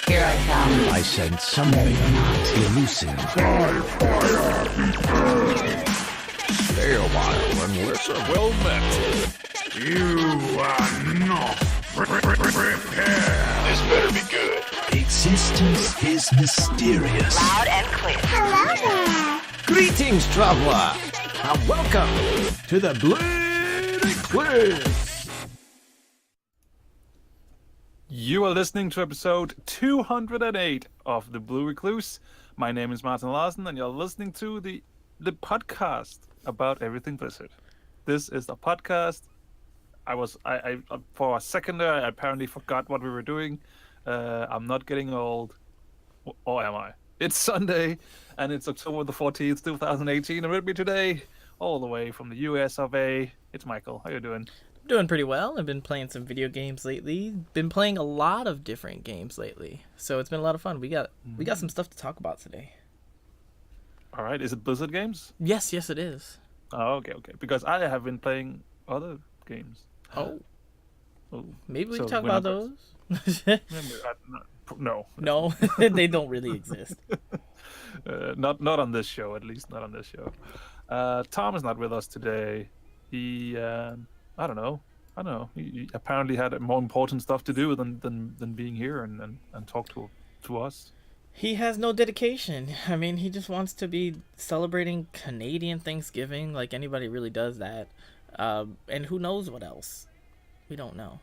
Here I come. I sense something elusive. Stay a while and listen. Well met. You are not prepared. This better be good. Existence is mysterious. Loud and clear. Hello there. Greetings, traveler, and welcome to the Blue Recluse. You are listening to episode 208 of the Blue Recluse. My name is Martin Larsen, and you're listening to the podcast about everything Blizzard. This is the podcast. I for a second there, I apparently forgot what we were doing. I'm not getting old, or am I? It's Sunday, and it's October the 14th, 2018, and with me today, all the way from the US of A, it's Michael. How you doing? Doing pretty well. I've been playing some video games lately. Been playing a lot of different games lately, so it's been a lot of fun. We got some stuff to talk about today. All right, is it Blizzard games? Yes, it is. Oh, okay. Because I have been playing other games. Oh, maybe we So can talk we're about not- those. No. No, they don't really exist. Not on this show, at least not on this show. Tom is not with us today. He, I don't know. He apparently had more important stuff to do than being here and talk to us. He has no dedication. I mean, he just wants to be celebrating Canadian Thanksgiving like anybody really does that. And who knows what else? We don't know.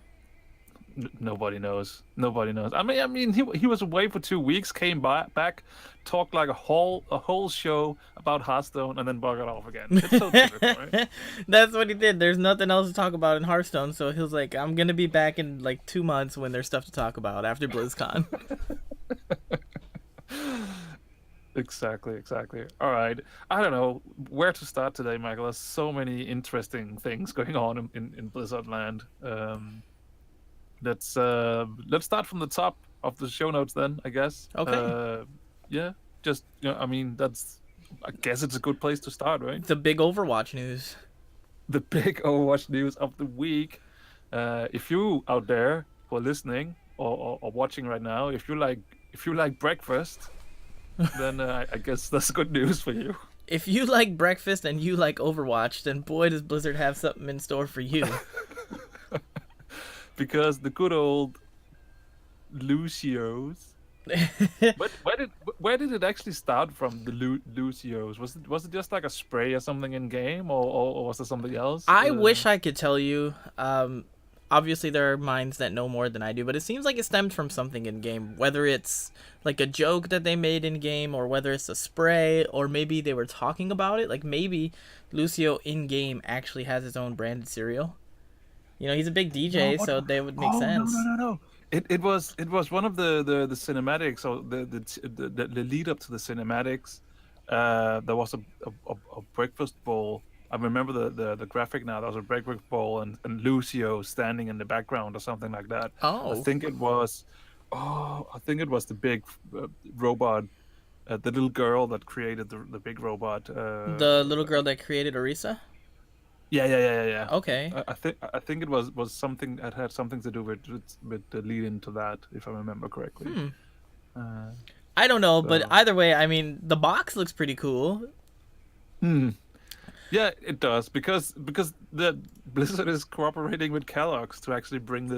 Nobody knows. I mean, he was away for 2 weeks, came back, talked like a whole show about Hearthstone, and then buggered off again. It's so typical, right? That's what he did. There's nothing else to talk about in Hearthstone, so he was like, I'm gonna be back in like 2 months when there's stuff to talk about after BlizzCon. Exactly. All right. I don't know where to start today, Michael. There's so many interesting things going on in Blizzard land. Let's start from the top of the show notes then, I guess. Okay. Yeah. Just, I mean, I guess it's a good place to start, right? The big Overwatch news. The big Overwatch news of the week. If you out there who are listening or watching right now, if you like breakfast, then I guess that's good news for you. If you like breakfast and you like Overwatch, then boy does Blizzard have something in store for you. Because the good old Lucios. But where did it actually start from? The Lucios, was it just like a spray or something in game, or was there something else? I wish I could tell you. Obviously, there are minds that know more than I do, but it seems like it stemmed from something in game. Whether it's like a joke that they made in game, or whether it's a spray, or maybe they were talking about it. Like maybe Lucio in game actually has his own branded cereal. You know, he's a big DJ, so they would make sense. No. It was one of the cinematics, or the lead up to the cinematics. There was a breakfast bowl. I remember the graphic now. There was a breakfast bowl and Lucio standing in the background or something like that. Oh. I think it was the big robot, the little girl that created the big robot. The little girl that created Orisa? Yeah. Okay. I think it was something that had something to do with the lead into that, if I remember correctly. I don't know, but either way, I mean, the box looks pretty cool. Yeah, it does, because the Blizzard is cooperating with Kellogg's to actually bring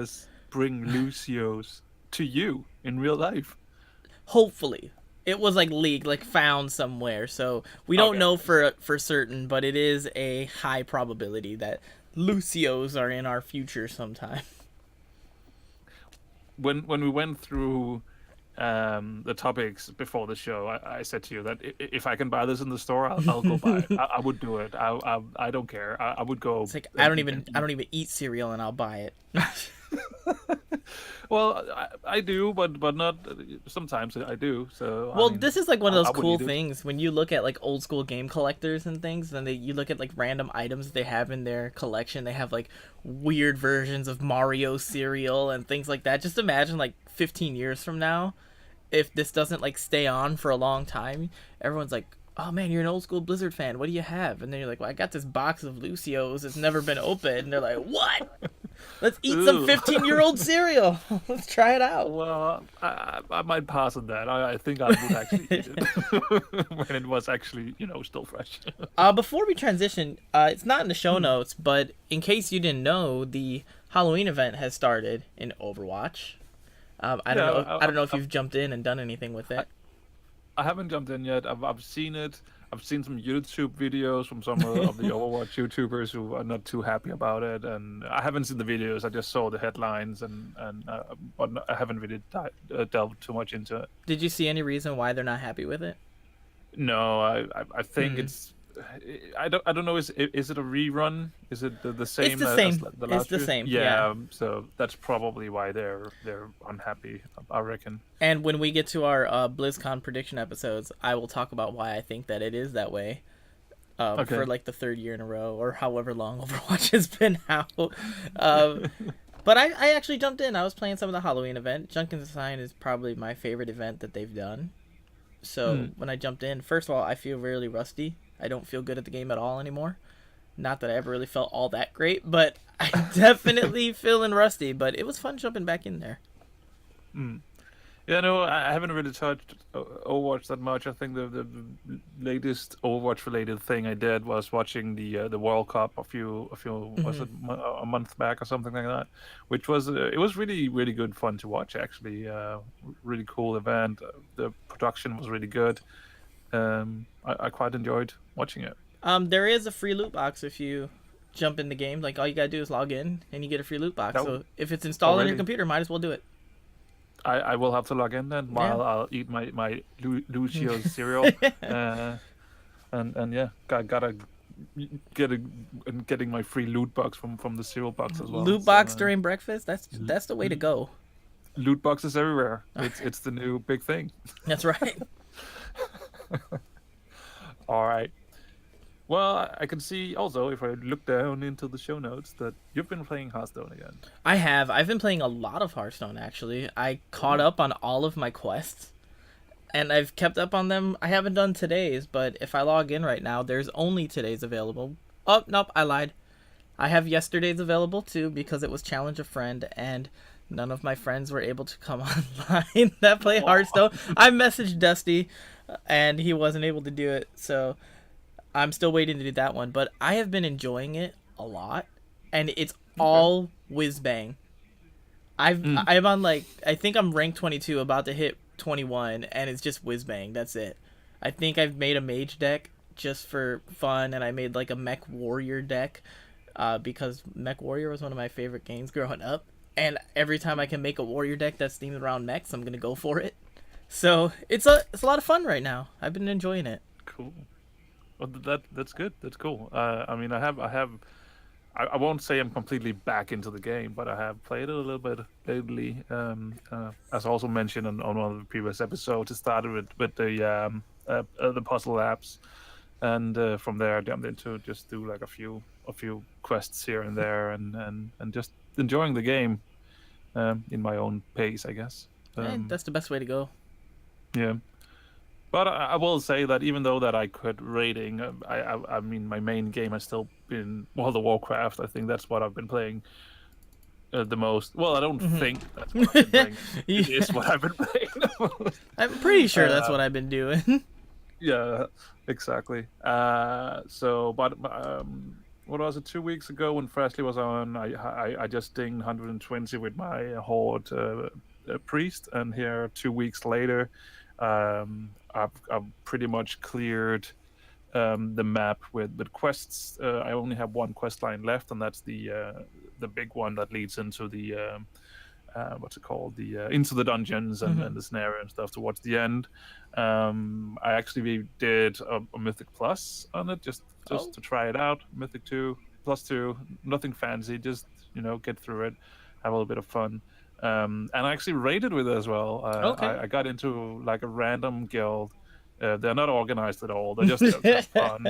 Lucios to you in real life. Hopefully. It was like leaked, like found somewhere, so we don't know for certain, but it is a high probability that Lucios are in our future sometime. When we went through the topics before the show, I said to you that if I can buy this in the store, I'll go buy it. I would do it. I don't care. I would go. It's like I don't even eat cereal and I'll buy it. Well, I do, but not sometimes I do. So well, I mean, this is like one of those I cool wouldn't things when you look at like old school game collectors and things, and you look at like random items they have in their collection. They have like weird versions of Mario cereal and things like that. Just imagine like 15 years from now, if this doesn't like stay on for a long time, everyone's like, oh man, you're an old school Blizzard fan. What do you have? And then you're like, well, I got this box of Lucios. It's never been opened. And they're like, what? Let's eat some Ooh. 15-year-old cereal. Let's try it out. Well, I might pass on that. I think I would actually eat it when it was actually, still fresh. Before we transition, it's not in the show notes, but in case you didn't know, the Halloween event has started in Overwatch. I don't know if you've jumped in and done anything with it. I haven't jumped in yet. I've seen it. I've seen some YouTube videos from some of the Overwatch YouTubers who are not too happy about it, and I haven't seen the videos. I just saw the headlines, but I haven't really delved too much into it. Did you see any reason why they're not happy with it? No, I think it's. I don't know. Is it a rerun? Is it the same? It's the same. As the last It's the year? same. Yeah. Yeah. So that's probably why they're unhappy. I reckon. And when we get to our BlizzCon prediction episodes, I will talk about why I think that it is that way. Okay. For like the third year in a row, or however long Overwatch has been out. But I actually jumped in. I was playing some of the Halloween event. Junkenstein is probably my favorite event that they've done. So when I jumped in, first of all, I feel really rusty. I don't feel good at the game at all anymore. Not that I ever really felt all that great, but I definitely feeling rusty. But it was fun jumping back in there. Yeah, no, I haven't really touched Overwatch that much. I think the latest Overwatch related thing I did was watching the World Cup a few was it a month back or something like that, which was it was really really good fun to watch actually. Really cool event. The production was really good. I quite enjoyed watching it. There is a free loot box if you jump in the game. Like all you gotta do is log in and you get a free loot box. Oh. So if it's installed on your Really? computer, might as well do it. I will have to log in then while I'll eat my Lucio cereal. And yeah, gotta getting my free loot box from the cereal box as well. Loot box during breakfast? That's the way to go. Loot boxes everywhere. It's the new big thing. That's right. All right. Well, I can see also if I look down into the show notes that you've been playing Hearthstone again. I have. I've been playing a lot of Hearthstone actually. I caught up on all of my quests. And I've kept up on them. I haven't done today's, but if I log in right now, there's only today's available. Oh, nope, I lied. I have yesterday's available too because it was Challenge a Friend and none of my friends were able to come online that play Hearthstone. I messaged Dusty and he wasn't able to do it, so I'm still waiting to do that one. But I have been enjoying it a lot and it's all whiz bang. I'm on like, I think I'm ranked 22, about to hit 21, and it's just whiz bang. That's it. I think I've made a mage deck just for fun, and I made like a mech warrior deck because mech warrior was one of my favorite games growing up. And every time I can make a warrior deck that's themed around mechs, I'm gonna go for it. So it's a lot of fun right now. I've been enjoying it. Cool. Well, that's good. That's cool. I mean, I won't say I'm completely back into the game, but I have played it a little bit lately. As also mentioned on one of the previous episodes, it started with the puzzle labs, and from there I jumped into just do like a few quests here and there, and just enjoying the game in my own pace, I guess. That's the best way to go. Yeah. But I will say that even though that I quit raiding, I mean, my main game has still been World of Warcraft. I think that's what I've been playing the most. Well, I don't think that's what I've been playing. It is what I've been playing the most. I'm pretty sure that's what I've been doing. Yeah, exactly. What was it? 2 weeks ago when Freshly was on, I just dinged 120 with my Horde priest, and here 2 weeks later, I've pretty much cleared the map with quests. I only have one quest line left, and that's the big one that leads into the what's it called? Into the dungeons and the snare and stuff towards the end. I actually did a Mythic Plus on it just to try it out. Mythic 2 +2, nothing fancy, just get through it, have a little bit of fun. And I actually raided with it as well. I got into like a random guild. They're not organized at all. They're just fun.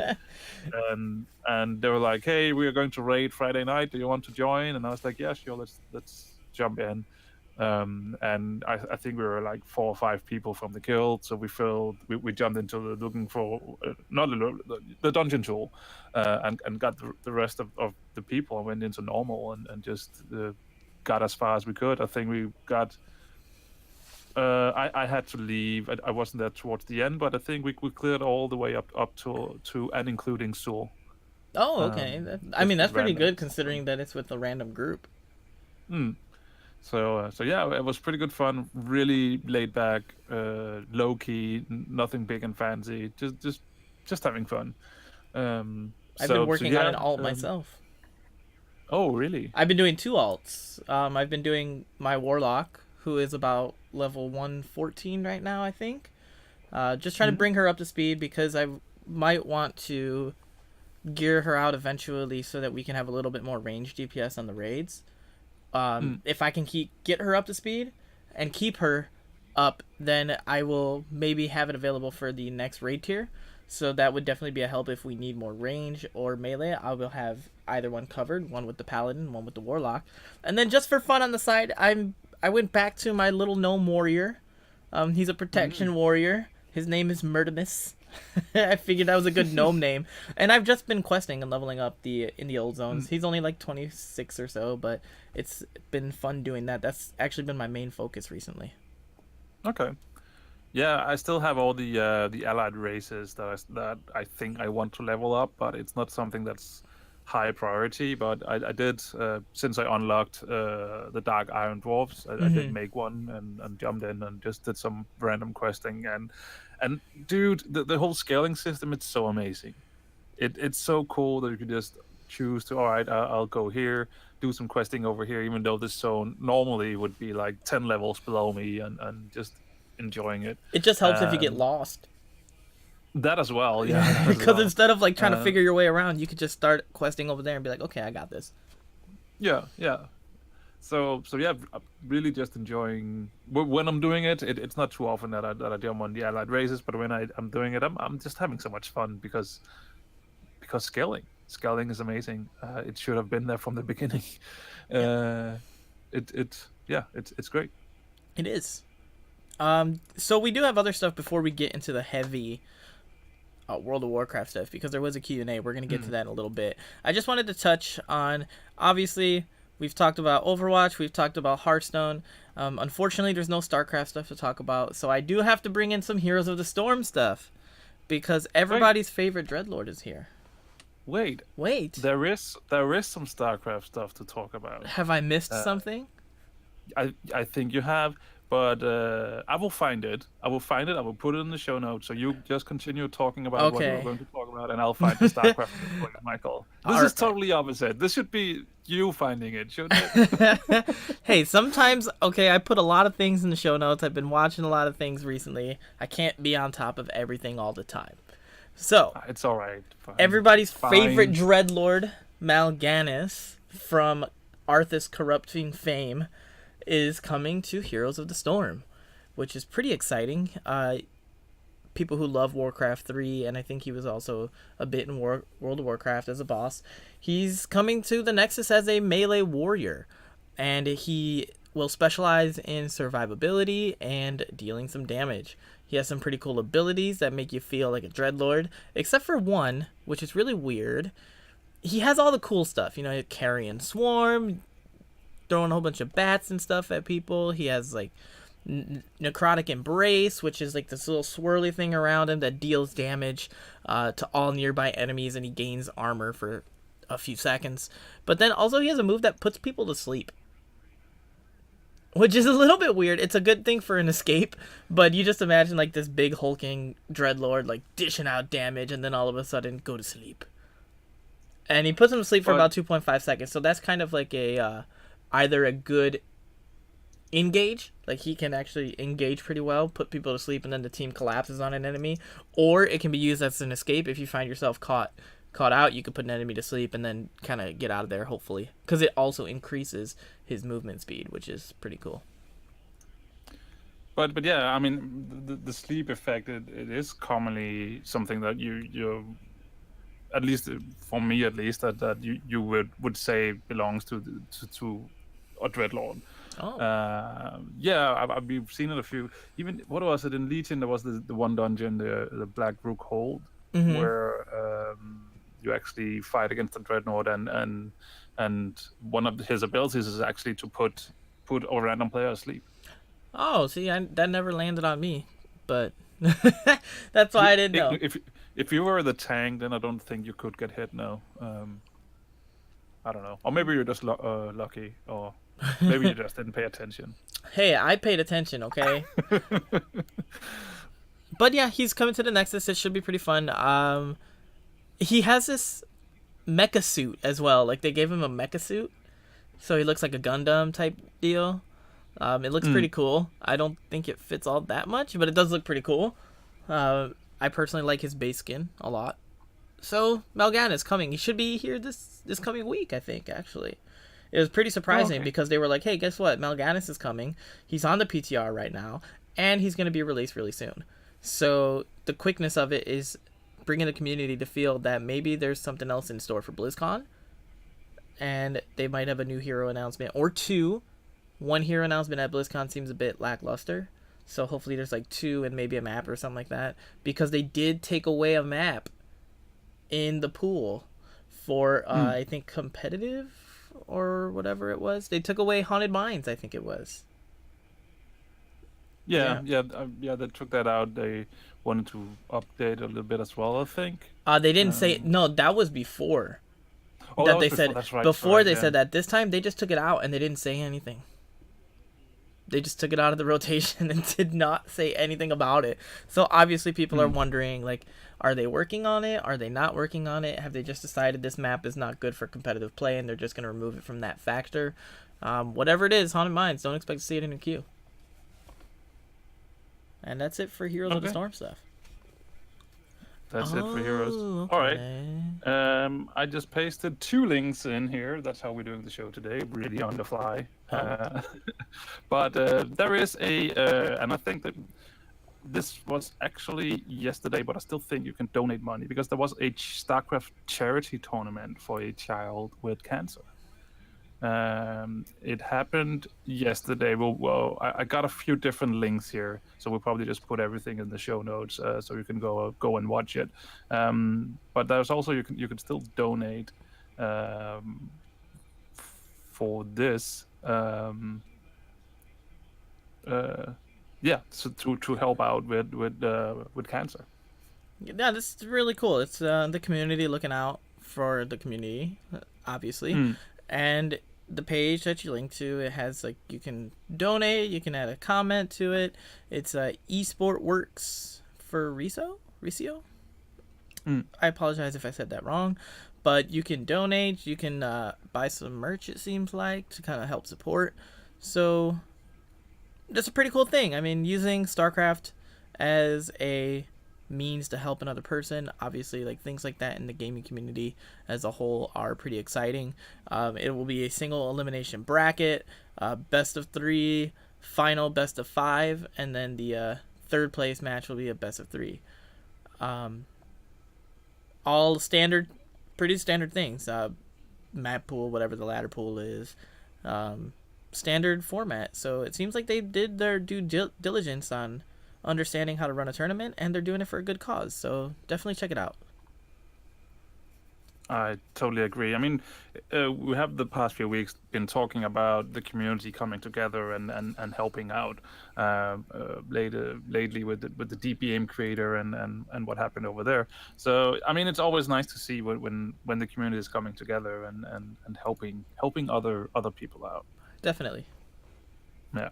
And they were like, "Hey, we are going to raid Friday night. Do you want to join?" And I was like, "Yeah, sure. Let's jump in." And I think we were like 4 or 5 people from the guild, so we jumped into looking for not the dungeon tool, and got the rest of the people and went into normal and just got as far as we could. I think we got. I had to leave. I wasn't there towards the end, but I think we cleared all the way up to and including Seoul. Oh, okay. I mean, that's pretty random. good considering that it's with a random group. So yeah, it was pretty good fun. Really laid back, low key, nothing big and fancy. Just having fun. I've been working on an alt myself. Oh, really? I've been doing 2 alts. I've been doing my warlock, who is about level 114 right now, I think. Just trying to bring her up to speed because I might want to gear her out eventually so that we can have a little bit more range DPS on the raids. If I can get her up to speed and keep her up, then I will maybe have it available for the next raid tier. So that would definitely be a help if we need more range or melee. I will have either one covered, one with the paladin, one with the warlock. And then just for fun on the side, I went back to my little gnome warrior. He's a protection warrior. His name is Murtimus. I figured that was a good gnome name. And I've just been questing and leveling up in the old zones. He's only like 26 or so, but it's been fun doing that. That's actually been my main focus recently. Okay. Yeah, I still have all the allied races that I think I want to level up, but it's not something that's high priority. But I did since I unlocked the Dark Iron Dwarves. I did make one and jumped in and just did some random questing and dude, the whole scaling system, it's so amazing. It's so cool that you can just choose to, all right, I'll go here, do some questing over here, even though this zone normally would be like 10 levels below me, and just enjoying it. It just helps if you get lost. That as well, yeah. Because instead of like trying to figure your way around, you could just start questing over there and be like, okay, I got this. Yeah. So yeah, I'm really just enjoying when I'm doing it. It's not too often that I jump on the allied races, but when I'm doing it, I'm just having so much fun because scaling is amazing. It should have been there from the beginning. It's great. It is. So we do have other stuff before we get into the heavy World of Warcraft stuff, because there was a Q&A. We're going to get to that in a little bit. I just wanted to touch on, obviously, we've talked about Overwatch, we've talked about Hearthstone. Unfortunately, there's no Starcraft stuff to talk about, so I do have to bring in some Heroes of the Storm stuff, because everybody's favorite Dreadlord is here. Wait. There is some Starcraft stuff to talk about. Have I missed something? I think you have. But I will find it. I will put it in the show notes. So you just continue talking about what you're going to talk about, and I'll find the StarCraft for you, Michael. This is totally opposite. This should be you finding it, shouldn't it? Hey, sometimes, I put a lot of things in the show notes. I've been watching a lot of things recently. I can't be on top of everything all the time. So, it's all right. Fine. Everybody's favorite Dreadlord, Mal'Ganis, from Arthas Corrupting fame, is coming to Heroes of the Storm, which is pretty exciting. People who love Warcraft 3, and I think he was also a bit in World of Warcraft as a boss, he's coming to the Nexus as a melee warrior, and he will specialize in survivability and dealing some damage. He has some pretty cool abilities that make you feel like a Dreadlord, except for one, which is really weird. He has all the cool stuff, carrying Swarm, throwing a whole bunch of bats and stuff at people. He has like Necrotic Embrace, which is like this little swirly thing around him that deals damage to all nearby enemies, and he gains armor for a few seconds. But then also he has a move that puts people to sleep, which is a little bit weird. It's a good thing for an escape, but you just imagine like this big hulking Dreadlord like dishing out damage and then all of a sudden go to sleep. And he puts him to sleep for about 2.5 seconds. So that's kind of like a either a good engage, like he can actually engage pretty well, put people to sleep, and then the team collapses on an enemy, or it can be used as an escape. If you find yourself caught out, you could put an enemy to sleep and then kind of get out of there, hopefully, because it also increases his movement speed, which is pretty cool. But yeah, I mean, the sleep effect, it is commonly something that you at least for me, at least, that you would say belongs to a Dreadlord. Oh. Yeah, we've seen it a few. Even what was it in Legion? There was the one dungeon, the Black Rook Hold, where you actually fight against the Dreadnought, and one of his abilities is actually to put a random player asleep. Oh, see, that never landed on me, but that's why I didn't know. If you were the tank, then I don't think you could get hit. No, I don't know, or maybe you're just lucky, or maybe you just didn't pay attention. Hey, I paid attention, okay? But yeah, he's coming to the Nexus. It should be pretty fun. He has this mecha suit as well. Like, they gave him a mecha suit, so he looks like a Gundam type deal. It looks pretty cool. I don't think it fits all that much, but it does look pretty cool. I personally like his base skin a lot. So, Mal'Ganis is coming. He should be here this coming week, I think, actually. It was pretty surprising because they were like, hey, guess what? Mal'Ganis is coming. He's on the PTR right now, and he's going to be released really soon. So, the quickness of it is bringing the community to feel that maybe there's something else in store for BlizzCon, and they might have a new hero announcement or two. One hero announcement at BlizzCon seems a bit lackluster, so hopefully there's like two and maybe a map or something like that, because they did take away a map in the pool for I think competitive or whatever it was. They took away Haunted Mines, I think it was. Yeah, they took that out. They wanted to update a little bit as well, I think. They didn't say no. That was before. Oh, that was they before, said that's right, before they yeah. said that. This time they just took it out and they didn't say anything. They just took it out of the rotation and did not say anything about it. So obviously people are wondering, like, are they working on it? Are they not working on it? Have they just decided this map is not good for competitive play and they're just going to remove it from that factor? Whatever it is, Haunted Mines, don't expect to see it in a queue. And that's it for Heroes of the Storm stuff. That's it for Heroes. Okay. All right. I just pasted 2 links in here. That's how we're doing the show today, really on the fly. But there is and I think that this was actually yesterday, but I still think you can donate money because there was a Starcraft Charity Tournament for a child with cancer. It happened yesterday. Well, I got a few different links here, so we'll probably just put everything in the show notes, so you can go and watch it. But there's also you can still donate for this. So to help out with cancer. Yeah, this is really cool. It's the community looking out for the community, obviously. And the page that you link to, it has, like, you can donate, you can add a comment to it. It's Esport Works for Riso? I apologize if I said that wrong. But you can donate, you can buy some merch, it seems like, to kind of help support. So that's a pretty cool thing. I mean, using StarCraft as a means to help another person, obviously, like, things like that in the gaming community as a whole are pretty exciting. It will be a single elimination bracket, best of 3, final best of 5, and then the third place match will be a best of 3. All standard, pretty standard things. Map pool, whatever the ladder pool is, standard format. So it seems like they did their due diligence on understanding how to run a tournament, and they're doing it for a good cause. So definitely check it out. I totally agree. I mean, we have the past few weeks been talking about the community coming together and helping out. Lately with the DPM creator and what happened over there. So I mean, it's always nice to see when the community is coming together and helping other people out. Definitely. Yeah.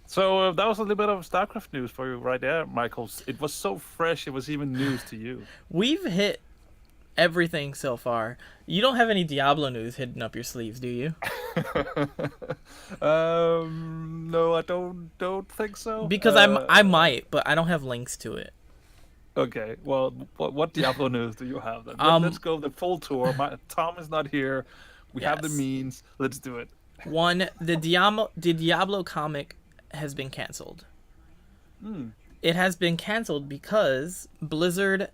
So that was a little bit of StarCraft news for you right there, Michael. It was so fresh, it was even news to you. We've hit everything so far. You don't have any Diablo news hidden up your sleeves, do you? No, I don't think so. Because I might, but I don't have links to it. Okay, well, what Diablo news do you have then? Let's go the full tour. Tom is not here. We have the means. Let's do it. One, the Diablo comic has been canceled. It has been canceled because Blizzard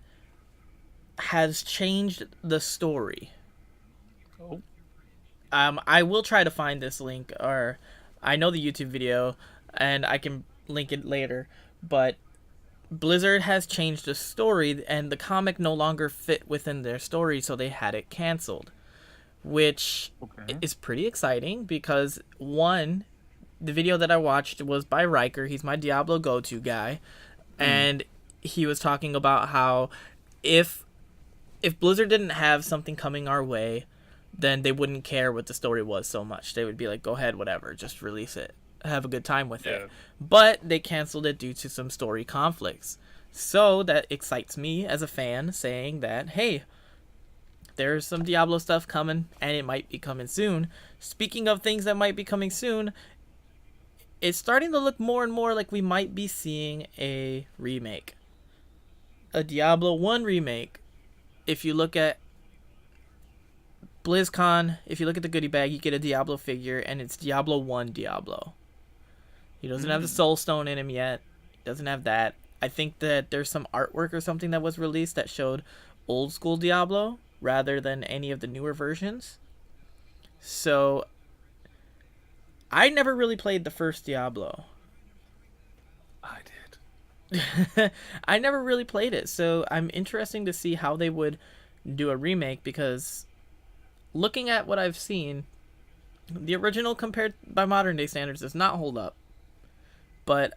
has changed the story. Oh. I will try to find this link, or I know the YouTube video, and I can link it later, but Blizzard has changed the story, and the comic no longer fit within their story, so they had it canceled, which is pretty exciting because, one, the video that I watched was by Riker. He's my Diablo go-to guy, and he was talking about how if Blizzard didn't have something coming our way, then they wouldn't care what the story was so much. They would be like, go ahead, whatever, just release it. Have a good time with it. But they canceled it due to some story conflicts. So that excites me as a fan, saying that, hey, there's some Diablo stuff coming, and it might be coming soon. Speaking of things that might be coming soon, it's starting to look more and more like we might be seeing a remake. A Diablo 1 remake. If you look at BlizzCon, if you look at the goodie bag, you get a Diablo figure, and it's Diablo 1 Diablo. He doesn't have the Soul Stone in him yet. He doesn't have that. I think that there's some artwork or something that was released that showed old school Diablo rather than any of the newer versions. So, I never really played the first Diablo. I did. I never really played it, so I'm interested to see how they would do a remake, because looking at what I've seen, the original compared by modern day standards does not hold up. But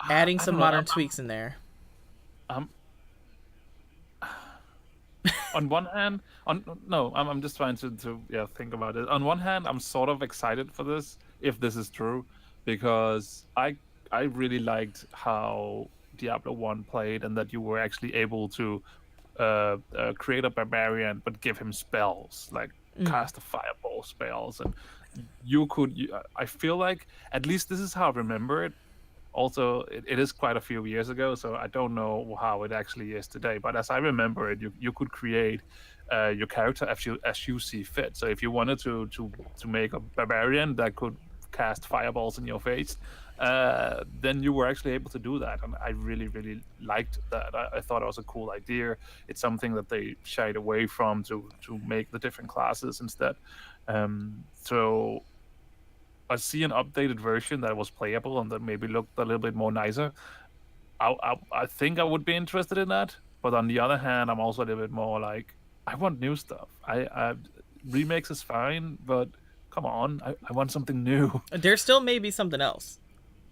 adding some modern tweaks in there. On one hand, I'm just trying to think about it. On one hand, I'm sort of excited for this, if this is true, because I really liked how Diablo 1 played, and that you were actually able to create a barbarian but give him spells, like cast a fireball spells, and I feel like, at least this is how I remember it. Also, it is quite a few years ago, so I don't know how it actually is today. But as I remember it, you could create your character as you see fit. So if you wanted to make a barbarian that could cast fireballs in your face, then you were actually able to do that. And I really, really liked that. I thought it was a cool idea. It's something that they shied away from to make the different classes instead. So I see an updated version that was playable and that maybe looked a little bit more nicer. I think I would be interested in that. But on the other hand, I'm also a little bit more like, I want new stuff. Remakes is fine, but come on, I want something new. There still may be something else.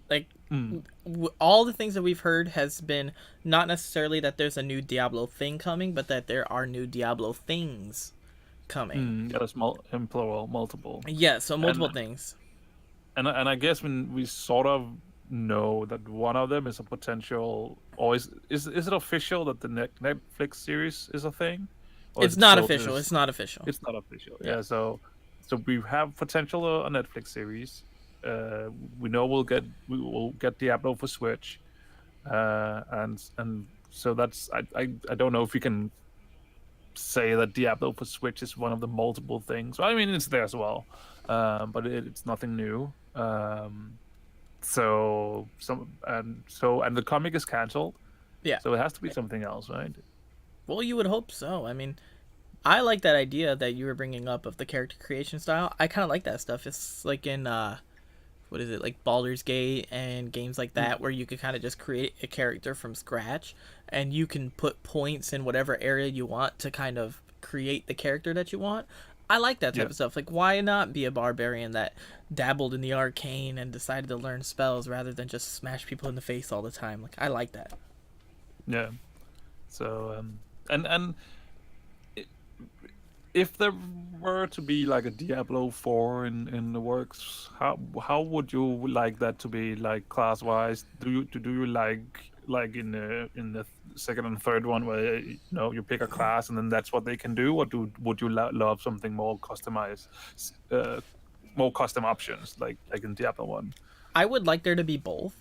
Like, all the things that we've heard has been not necessarily that there's a new Diablo thing coming, but that there are new Diablo things coming. Yeah, there's in plural, multiple. Yeah, so multiple things. And I guess when we sort of know that one of them is a potential, or is it official that the Netflix series is a thing? Or It's not official. It's not official. It's not official. Yeah. So we have potential a Netflix series. We know we will get Diablo for Switch, and so that's I don't know if we can say that Diablo for Switch is one of the multiple things. I mean, it's there as well, but it's nothing new. And the comic is canceled. Yeah. So it has to be something else, right? Well, you would hope so. I mean, I like that idea that you were bringing up of the character creation style. I kind of like that stuff. It's like in what is it, like Baldur's Gate and games like that, where you could kind of just create a character from scratch, and you can put points in whatever area you want to kind of create the character that you want. I like that type of stuff. Like, why not be a barbarian that dabbled in the arcane and decided to learn spells rather than just smash people in the face all the time? Like, I like that. Yeah. So and if there were to be like a Diablo 4 in the works, how would you like that to be, like, class wise? Do you like in the second and third one where you pick a class and then that's what they can do, or would you love something more customized, more custom options like in Diablo 1? I would like there to be both.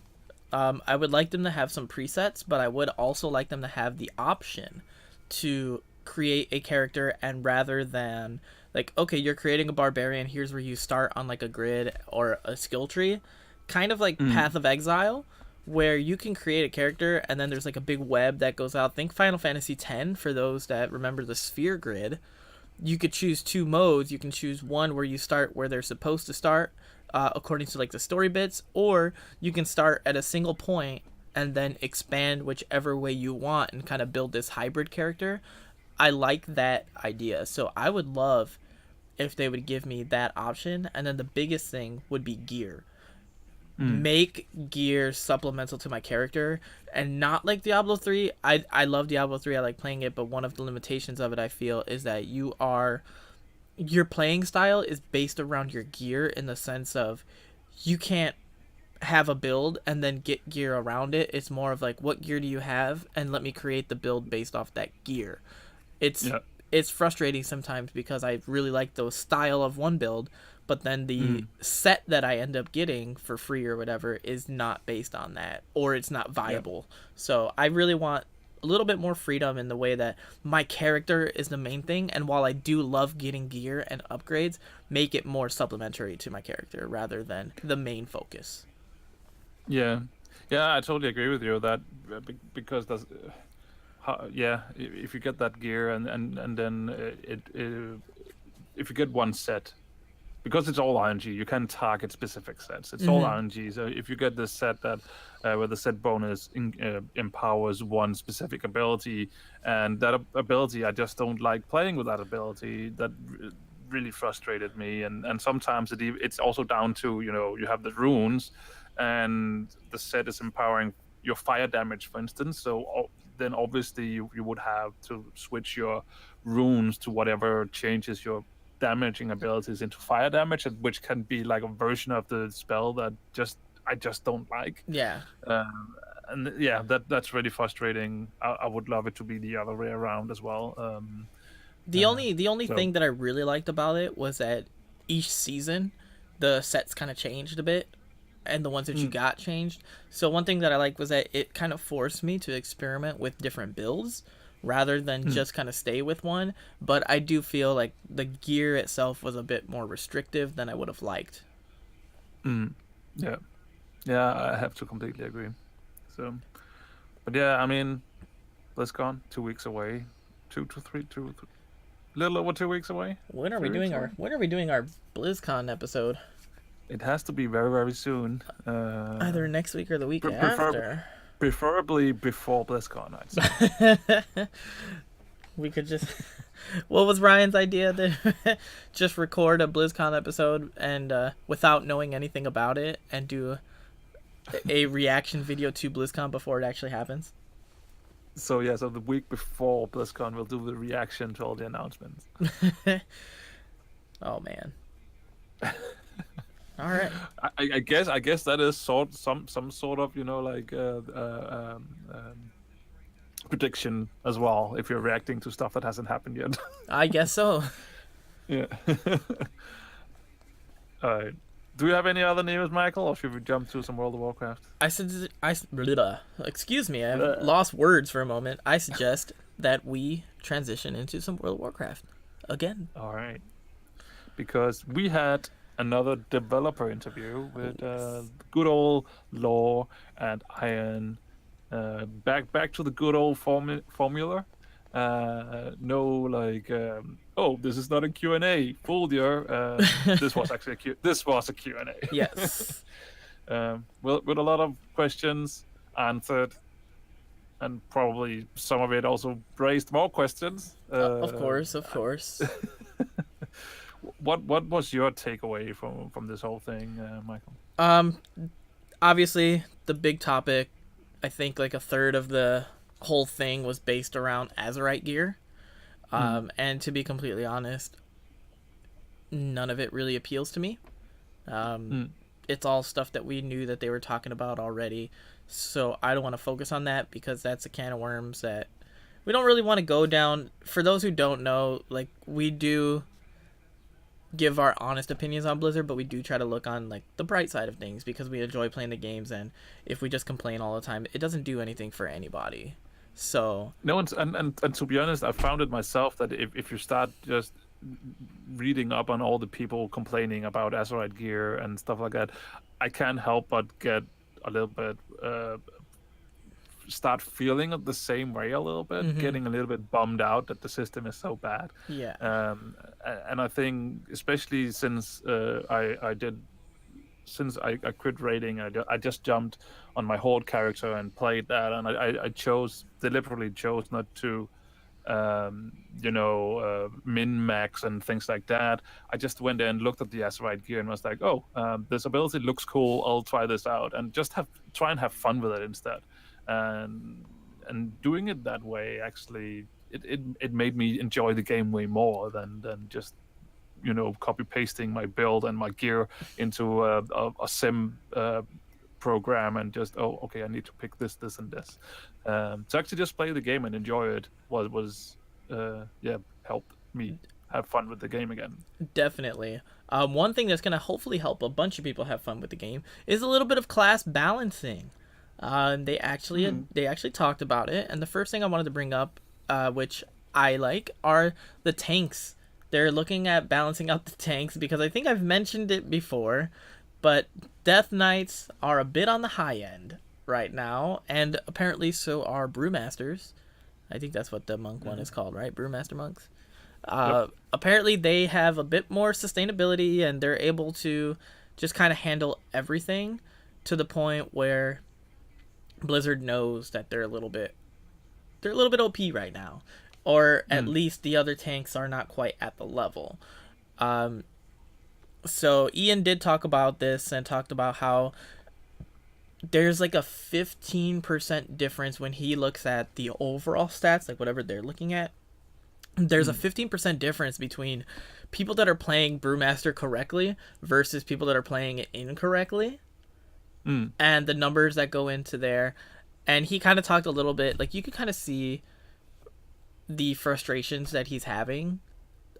I would like them to have some presets, but I would also like them to have the option to create a character, and rather than like, okay, you're creating a barbarian, here's where you start on like a grid or a skill tree, kind of like Path of Exile, where you can create a character and then there's like a big web that goes out. Think Final Fantasy X for those that remember the sphere grid, you could choose two modes. You can choose one where you start where they're supposed to start, according to like the story bits, or you can start at a single point and then expand whichever way you want and kind of build this hybrid character. I like that idea. So I would love if they would give me that option. And then the biggest thing would be gear. Make gear supplemental to my character, and not like Diablo 3. I love Diablo 3. I like playing it, but one of the limitations of it, I feel, is that your playing style is based around your gear, in the sense of you can't have a build and then get gear around it. It's more of like, what gear do you have, and let me create the build based off that gear. It's frustrating sometimes because I really like the style of one build, but then the set that I end up getting for free or whatever is not based on that, or it's not viable. So I really want a little bit more freedom in the way that my character is the main thing, and while I do love getting gear and upgrades, make it more supplementary to my character rather than the main focus. Yeah, I totally agree with you that because that's if you get that gear and then if you get one set, because it's all RNG, you can target specific sets. It's all RNG. So if you get this set that where the set bonus empowers one specific ability, and that ability, I just don't like playing with that ability. That really frustrated me. And sometimes it's also down to, you have the runes, and the set is empowering your fire damage, for instance. So then obviously you would have to switch your runes to whatever changes your damaging abilities into fire damage, which can be like a version of the spell that I just don't like. Yeah. And yeah, that's really frustrating. I would love it to be the other way around as well. The only thing that I really liked about it was that each season the sets kind of changed a bit, and the ones that you got changed. So one thing that I liked was that it kind of forced me to experiment with different builds rather than just kind of stay with one. But I do feel like the gear itself was a bit more restrictive than I would have liked. Yeah, I have to completely agree. So, but yeah, I mean, BlizzCon 2 weeks away, little over 2 weeks away. When are we doing our BlizzCon episode? It has to be very, very soon. Either next week or the week after. Preferably before BlizzCon, I'd say. We could just... What was Ryan's idea? That just record a BlizzCon episode and without knowing anything about it, and do a reaction video to BlizzCon before it actually happens? So the week before BlizzCon, we'll do the reaction to all the announcements. Oh, man. All right. I guess that is some sort of prediction as well, if you're reacting to stuff that hasn't happened yet. I guess so. Yeah. All right. Do we have any other news, Michael, or should we jump to some World of Warcraft? Excuse me, I lost words for a moment. I suggest that we transition into some World of Warcraft again. All right. Because we had another developer interview with good old Law and Iron. Back to the good old formula. This is not a Q&A. Fooled you. This was actually a Q&A. Yes. With a lot of questions answered, and probably some of it also raised more questions. Of course. What was your takeaway from this whole thing, Michael? Obviously the big topic, I think like a third of the whole thing was based around Azerite gear. And to be completely honest, none of it really appeals to me. It's all stuff that we knew that they were talking about already. So I don't want to focus on that, because that's a can of worms that we don't really want to go down. For those who don't know, like, we do give our honest opinions on Blizzard, but we do try to look on like the bright side of things, because we enjoy playing the games, and if we just complain all the time, it doesn't do anything for anybody. So no, and to be honest, I found it myself that if you start just reading up on all the people complaining about Azerite gear and stuff like that, I can't help but get a little bit start feeling it the same way a little bit, getting a little bit bummed out that the system is so bad. Yeah. And I think especially since I quit raiding, I just jumped on my horde character and played that, and I deliberately chose not to min max and things like that. I just went there and looked at the Azerite gear and was like, oh, this ability looks cool, I'll try this out, and just try and have fun with it instead. And doing it that way, actually, it made me enjoy the game way more than just copy pasting my build and my gear into a sim program and just, oh, okay, I need to pick this and this. To actually just play the game and enjoy it was helped me have fun with the game again. Definitely. One thing that's going to hopefully help a bunch of people have fun with the game is a little bit of class balancing. They actually talked about it, and the first thing I wanted to bring up, which I like, are the tanks. They're looking at balancing out the tanks because I think I've mentioned it before, but Death Knights are a bit on the high end right now, and apparently so are Brewmasters. I think that's what the monk one is called, right? Brewmaster monks. Yep. Apparently they have a bit more sustainability, and they're able to just kind of handle everything to the point where Blizzard knows that they're a little bit OP right now, or at least the other tanks are not quite at the level. So Ian did talk about this and talked about how there's like a 15% difference when he looks at the overall stats, like whatever they're looking at. There's a 15% difference between people that are playing Brewmaster correctly versus people that are playing it incorrectly. And the numbers that go into there. And he kind of talked a little bit, like you could kind of see the frustrations that he's having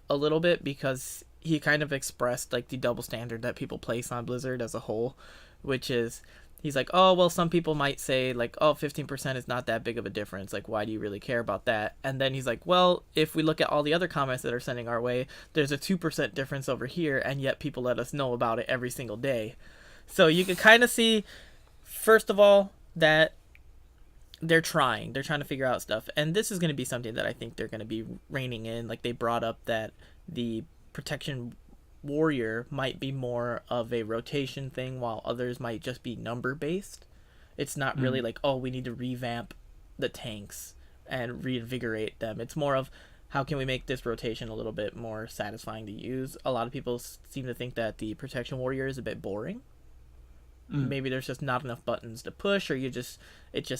a little bit, because he kind of expressed like the double standard that people place on Blizzard as a whole, which is, he's like, oh, well, some people might say like, oh, 15% is not that big of a difference. Like, why do you really care about that? And then he's like, well, if we look at all the other comments that are sending our way, there's a 2% difference over here, and yet people let us know about it every single day. So you can kind of see, first of all, that they're trying to figure out stuff. And this is going to be something that I think they're going to be reining in. Like, they brought up that the protection warrior might be more of a rotation thing, while others might just be number based. It's not really like, oh, we need to revamp the tanks and reinvigorate them. It's more of, how can we make this rotation a little bit more satisfying to use? A lot of people seem to think that the protection warrior is a bit boring. Maybe there's just not enough buttons to push, or it just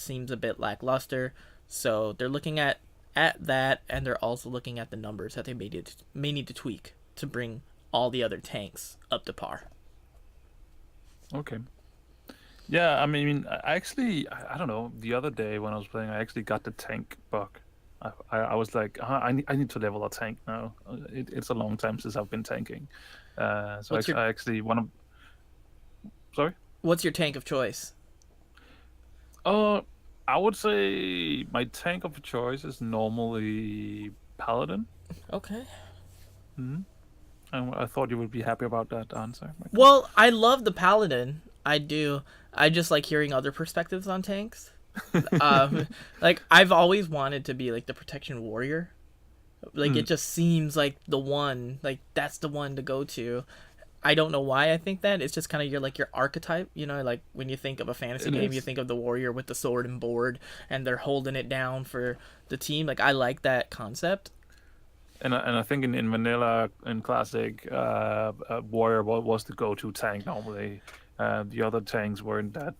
seems a bit lackluster. So they're looking at that, and they're also looking at the numbers that they may need to tweak to bring all the other tanks up to par. Okay. Yeah, I mean, I don't know, the other day when I was playing, I actually got the tank bug. I was like, I need to level a tank now. It's a long time since I've been tanking. So I actually want to... Sorry? What's your tank of choice? I would say my tank of choice is normally Paladin. Okay. I thought you would be happy about that answer. Well, I love the Paladin. I do. I just like hearing other perspectives on tanks. Like, I've always wanted to be like the protection warrior. Like, it just seems like the one, like that's the one to go to. I don't know why I think that. It's just kind of your archetype, like when you think of a fantasy game, you think of the warrior with the sword and board, and they're holding it down for the team. Like, I like that concept. And I think in vanilla and classic, warrior was the go-to tank normally. The other tanks weren't that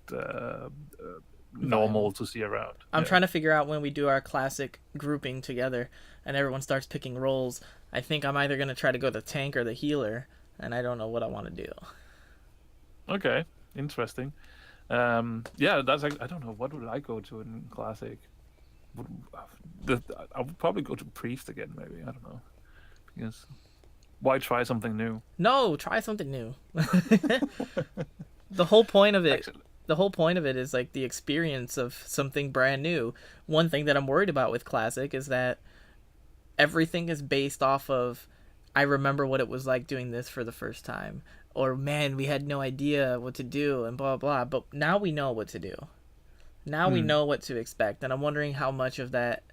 normal to see around. I'm trying to figure out when we do our classic grouping together, and everyone starts picking roles. I think I'm either gonna try to go the tank or the healer. And I don't know what I want to do. Okay, interesting. Yeah, that's like, I don't know, what would I go to in classic? I would probably go to priest again, maybe. I don't know, because why try something new? No, try something new. The whole point of it is like the experience of something brand new. One thing that I'm worried about with classic is that everything is based off of, I remember what it was like doing this for the first time. Or, man, we had no idea what to do and blah, blah, blah. But now we know what to do. Now we know what to expect, and I'm wondering how much of that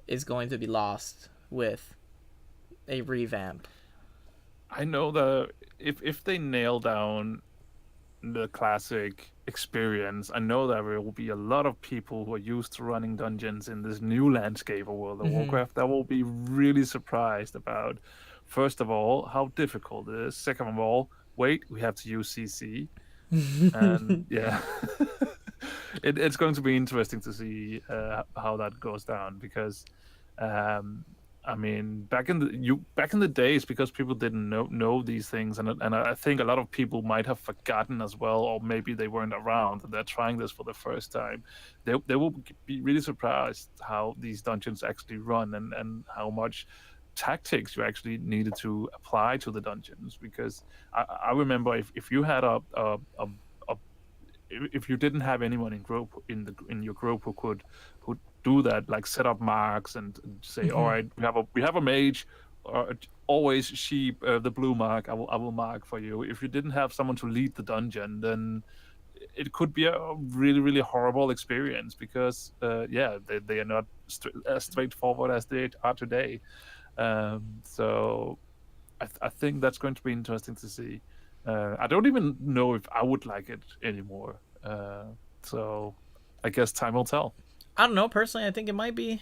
is going to be lost with a revamp. I know that if they nail down the classic experience, I know that there will be a lot of people who are used to running dungeons in this new landscape of World of Warcraft that will be really surprised about, first of all, how difficult it is. Second of all, wait, we have to use CC. And yeah, it's going to be interesting to see how that goes down because I mean, back in the days, because people didn't know these things, and I think a lot of people might have forgotten as well, or maybe they weren't around and they're trying this for the first time. They will be really surprised how these dungeons actually run and how much tactics you actually needed to apply to the dungeons. Because I remember if you had a if you didn't have anyone in your group who do that, like set up marks and say, all right, we have a mage, always sheep, the blue mark. I will mark for you. If you didn't have someone to lead the dungeon, then it could be a really, really horrible experience because they are not as straightforward as they are today. So I think that's going to be interesting to see. I don't even know if I would like it anymore. So I guess time will tell. I don't know. Personally, I think it might be.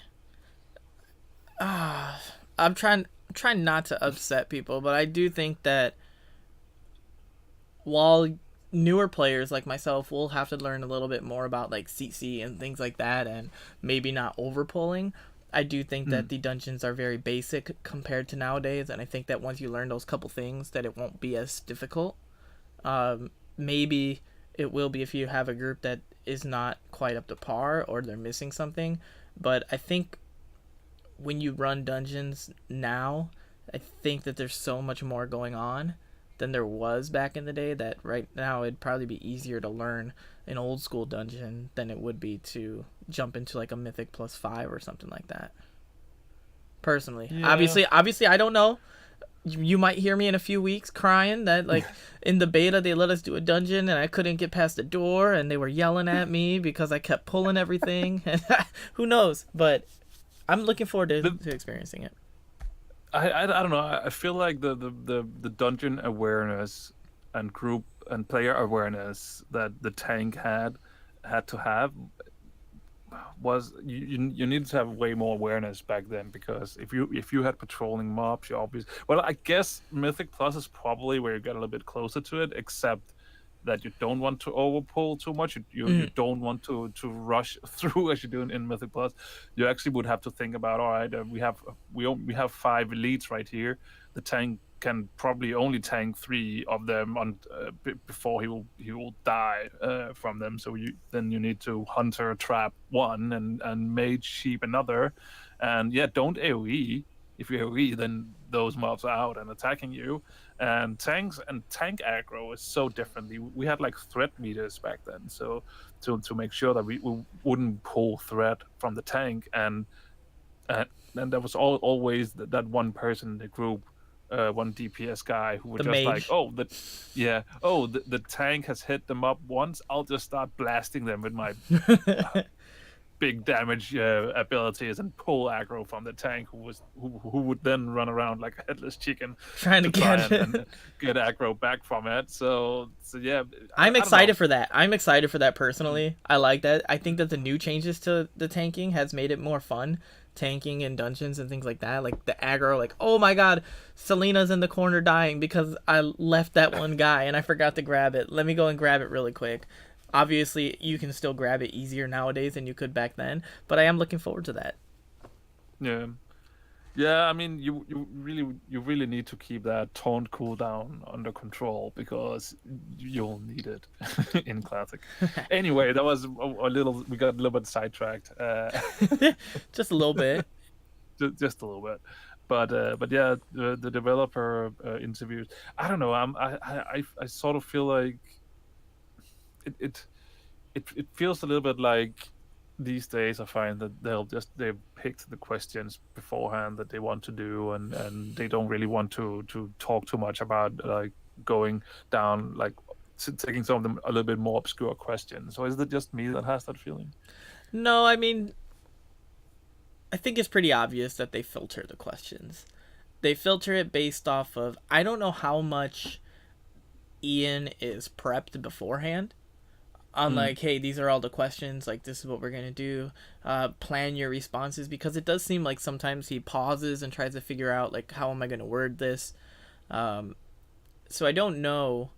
I'm trying not to upset people, but I do think that while newer players like myself will have to learn a little bit more about like CC and things like that, and maybe not overpulling, I do think that the dungeons are very basic compared to nowadays, and I think that once you learn those couple things, that it won't be as difficult. Maybe it will be if you have a group that is not quite up to par or they're missing something, but I think when you run dungeons now, I think that there's so much more going on than there was back in the day that right now it'd probably be easier to learn an old school dungeon than it would be to jump into like a Mythic +5 or something like that. Personally, Yeah. obviously I don't know. You might hear me in a few weeks crying that like in the beta they let us do a dungeon and I couldn't get past the door and they were yelling at me because I kept pulling everything. Who knows? But I'm looking forward to experiencing it. I don't know. I feel like the dungeon awareness and group and player awareness that the tank had to have was you needed to have way more awareness back then, because if you had patrolling mobs, you obviously, well, I guess Mythic Plus is probably where you get a little bit closer to it, except that you don't want to overpull too much. You don't want to rush through as you do in Mythic Plus. You actually would have to think about, all right, we have 5 elites right here. The tank can probably only tank 3 of them before he will die from them. So you need to hunter trap 1 and mage sheep another, and don't AoE. If you AoE, then those mobs are out and attacking you. And tanks and tank aggro is so different. We had like threat meters back then, so to make sure that we wouldn't pull threat from the tank, and there was always that one person in the group, one DPS guy who would The just mage. like, the tank has hit them up once. I'll just start blasting them with my big damage abilities and pull aggro from the tank, who would then run around like a headless chicken Trying to get and get aggro back from it. So yeah, I'm I excited don't for that. I'm excited for that personally. I like that. I think that the new changes to the tanking has made it more fun. Tanking in dungeons and things like that. Like the aggro, like, oh my god, Selena's in the corner dying because I left that one guy and I forgot to grab it. Let me go and grab it really quick. Obviously, you can still grab it easier nowadays than you could back then, but I am looking forward to that. Yeah, I mean, you really need to keep that taunt cooldown under control, because you'll need it in Classic. Anyway, that was we got a little bit sidetracked. Just a little bit. Just a little bit. But yeah, the developer interviews. I don't know. I sort of feel like it feels a little bit like these days I find that they picked the questions beforehand that they want to do, and they don't really want to talk too much about like going down like taking some of them a little bit more obscure questions. So is it just me that has that feeling? No, I mean, I think it's pretty obvious that they filter the questions. They filter it based off of, I don't know how much Ian is prepped beforehand on like, hey, these are all the questions, like this is what we're gonna do, plan your responses, because it does seem like sometimes he pauses and tries to figure out like, how am I gonna word this. So I don't know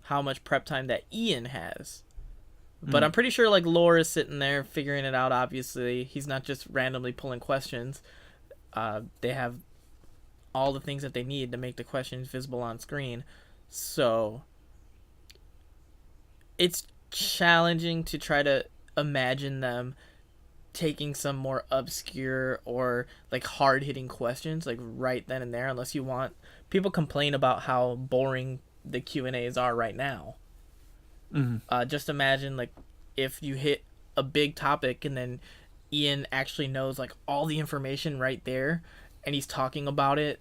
how much prep time that Ian has, but I'm pretty sure like Lore is sitting there figuring it out. Obviously he's not just randomly pulling questions. They have all the things that they need to make the questions visible on screen. So it's challenging to try to imagine them taking some more obscure or like hard-hitting questions like right then and there, unless you want people complain about how boring the Q&As are right now. Just imagine like if you hit a big topic and then Ian actually knows like all the information right there and he's talking about it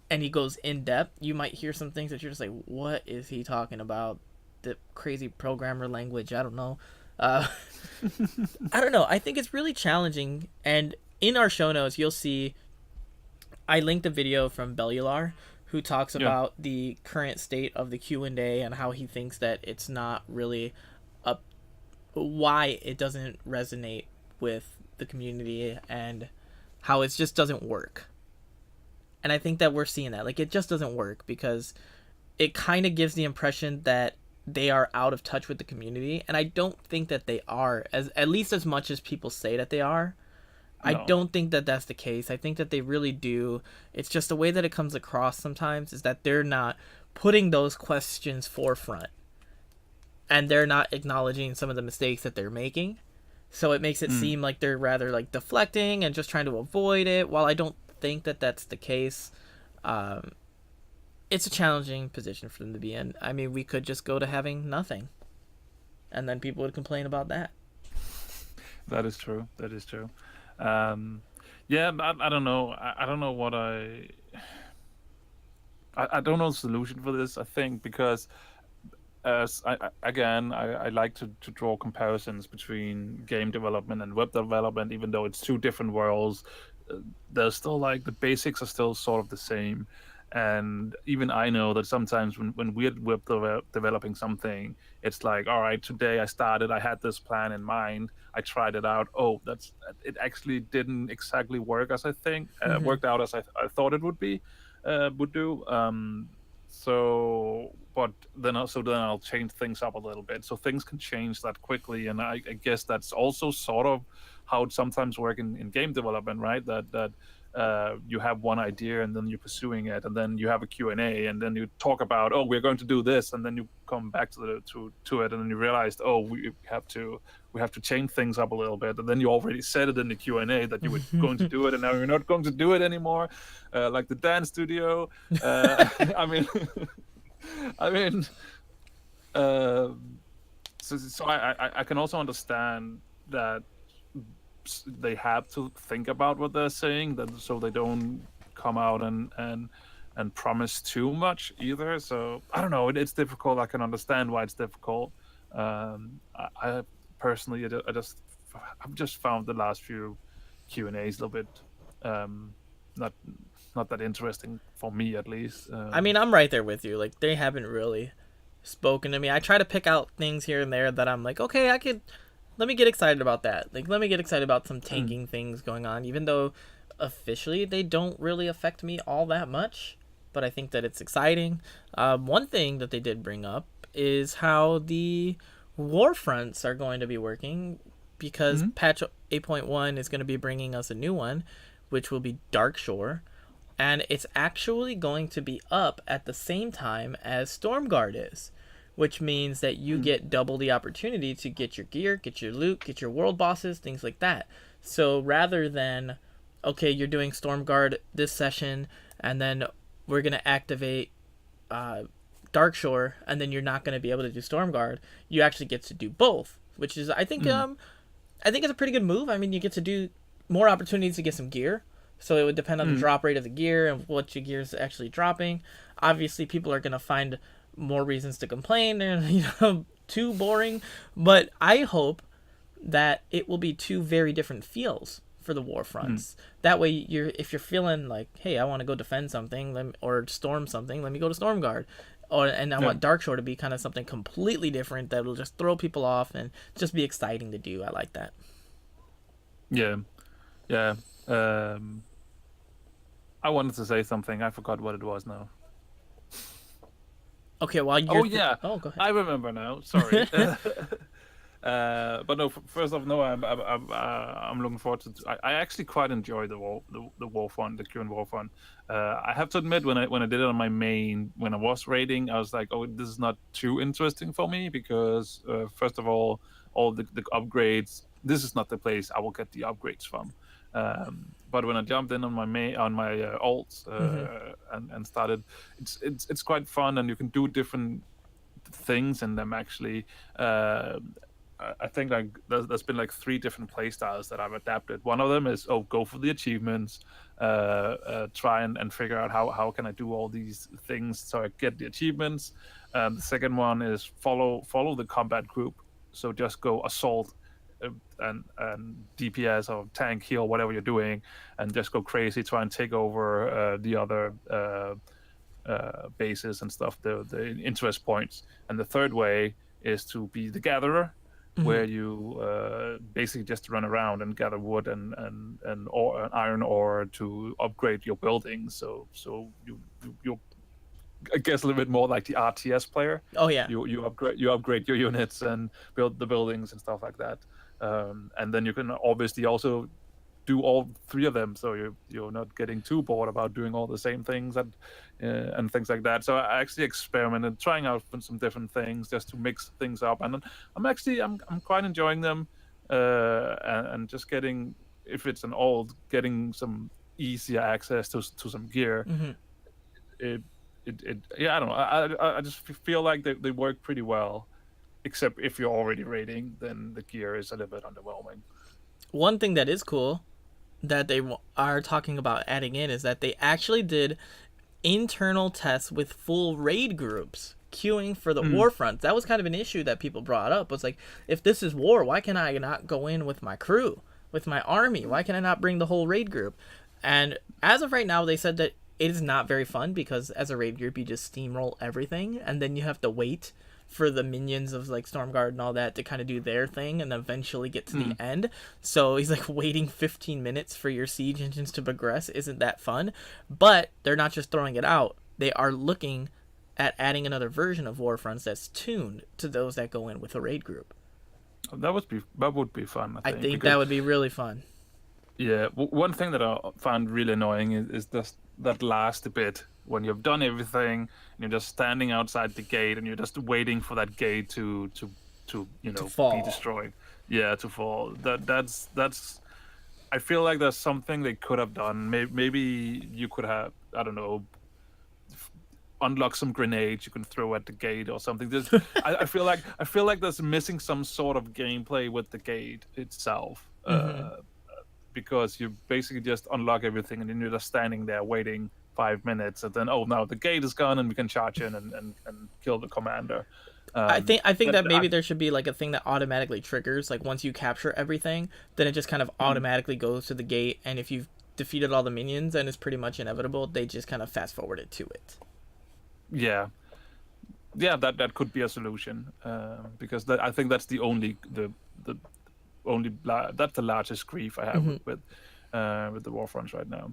and he goes in depth. You might hear some things that you're just like, what is he talking about? The crazy programmer language, I don't know. I don't know. I think it's really challenging. And in our show notes, you'll see I linked a video from Bellular who talks about the current state of the Q&A and how he thinks that it's not really why it doesn't resonate with the community and how it just doesn't work. And I think that we're seeing that. Like, it just doesn't work because it kind of gives the impression that they are out of touch with the community, and I don't think that they are, at least as much as people say that they are. No. I don't think that that's the case. I think that they really do. It's just the way that it comes across sometimes is that they're not putting those questions forefront, and they're not acknowledging some of the mistakes that they're making. So it makes it seem like they're rather like deflecting and just trying to avoid it, while I don't think that that's the case. It's a challenging position for them to be in. I mean, we could just go to having nothing, and then people would complain about that. That is true. That is true. Yeah, I don't know. I don't know what I don't know the solution for this. I think because as I like to draw comparisons between game development and web development, even though it's two different worlds. There's still like the basics are still sort of the same. And even I know that sometimes when we're web developing something, it's like, all right, today I had this plan in mind. I tried it out. Oh, it actually didn't exactly work as I think, worked out as I thought it would do. But then I'll change things up a little bit. So things can change that quickly. And I guess that's also sort of how it sometimes works in game development, right? That you have one idea and then you're pursuing it, and then you have a Q&A, and then you talk about, oh, we're going to do this, and then you come back to it, and then you realized, oh, we have to change things up a little bit, and then you already said it in the Q&A that you were going to do it, and now you're not going to do it anymore, like the dance studio. I mean, so I can also understand that they have to think about what they're saying, so they don't come out and promise too much either. So I don't know. It's difficult. I can understand why it's difficult. I personally, I've just found the last few Q&As a little bit not that interesting for me, at least. I mean, I'm right there with you. Like, they haven't really spoken to me. I try to pick out things here and there that I'm like, okay, let me get excited about that. Like, let me get excited about some tanking things going on, even though officially they don't really affect me all that much. But I think that it's exciting. One thing that they did bring up is how the war fronts are going to be working, because patch 8.1 is going to be bringing us a new one, which will be Darkshore. And it's actually going to be up at the same time as Stormguard is, which means that you get double the opportunity to get your gear, get your loot, get your world bosses, things like that. So rather than, okay, you're doing Stormguard this session, and then we're going to activate Darkshore, and then you're not going to be able to do Stormguard, you actually get to do both, which is, I think it's a pretty good move. I mean, you get to do more opportunities to get some gear. So it would depend on the drop rate of the gear and what your gear is actually dropping. Obviously, people are going to find more reasons to complain. They're too boring. But I hope that it will be two very different feels for the war fronts. That way, if you're feeling like, hey, I want to go defend something, or storm something, let me go to Stormguard. And I want Darkshore to be kind of something completely different that will just throw people off and just be exciting to do. I like that. Yeah. I wanted to say something. I forgot what it was now. Okay, well, Oh yeah. Oh, go ahead. I remember now. Sorry. But no. First off, no. I'm looking forward to. I actually quite enjoy the war fund, the current war fund. I have to admit, when I did it on my main, when I was raiding, I was like, oh, this is not too interesting for me because first of all the upgrades. This is not the place I will get the upgrades from. But when I jumped in on my alts and started, it's quite fun, and you can do different things in them actually. I think like there's been like 3 different play styles that I've adapted. One of them is go for the achievements, try and figure out how can I do all these things so I get the achievements. The second one is follow the combat group, so just go assault and DPS or tank heal, whatever you're doing, and just go crazy, try and take over the other bases and stuff, the interest points. And the third way is to be the gatherer, where you basically just run around and gather wood and iron ore to upgrade your buildings. So you I guess a little bit more like the RTS player. Oh yeah. You upgrade your units and build the buildings and stuff like that. And then you can obviously also do all 3 of them, so you're not getting too bored about doing all the same things and things like that. So I actually experimented, trying out some different things just to mix things up, and I'm quite enjoying them, and just getting, if it's an old, getting some easier access to some gear. I don't know. I just feel like they work pretty well, except if you're already raiding, then the gear is a little bit underwhelming. One thing that is cool that they are talking about adding in is that they actually did internal tests with full raid groups queuing for the war fronts. That was kind of an issue that people brought up, was like, if this is war, why can I not go in with my crew, with my army? Why can I not bring the whole raid group? And as of right now, they said that it is not very fun because as a raid group, you just steamroll everything, and then you have to wait for the minions of like Stormguard and all that to kind of do their thing and eventually get to the end. So he's like, waiting 15 minutes for your siege engines to progress isn't that fun. But they're not just throwing it out. They are looking at adding another version of Warfronts that's tuned to those that go in with a raid group. That would be fun. I think that would be really fun. Yeah, one thing that I found really annoying is just that last bit when you've done everything and you're just standing outside the gate and you're just waiting for that gate to fall. Be destroyed. Yeah, to fall. That's. I feel like there's something they could have done. Maybe you could have, I don't know, unlock some grenades you can throw at the gate or something. I feel like there's missing some sort of gameplay with the gate itself. Because you basically just unlock everything and then you're just standing there waiting 5 minutes, and then now the gate is gone and we can charge in and kill the commander. I think that maybe there should be like a thing that automatically triggers, like once you capture everything, then it just kind of automatically goes to the gate, and if you've defeated all the minions and it's pretty much inevitable, they just kind of fast forward it to it. Yeah, that could be a solution, because I think that's the only that's the largest grief I have with the Warfronts right now.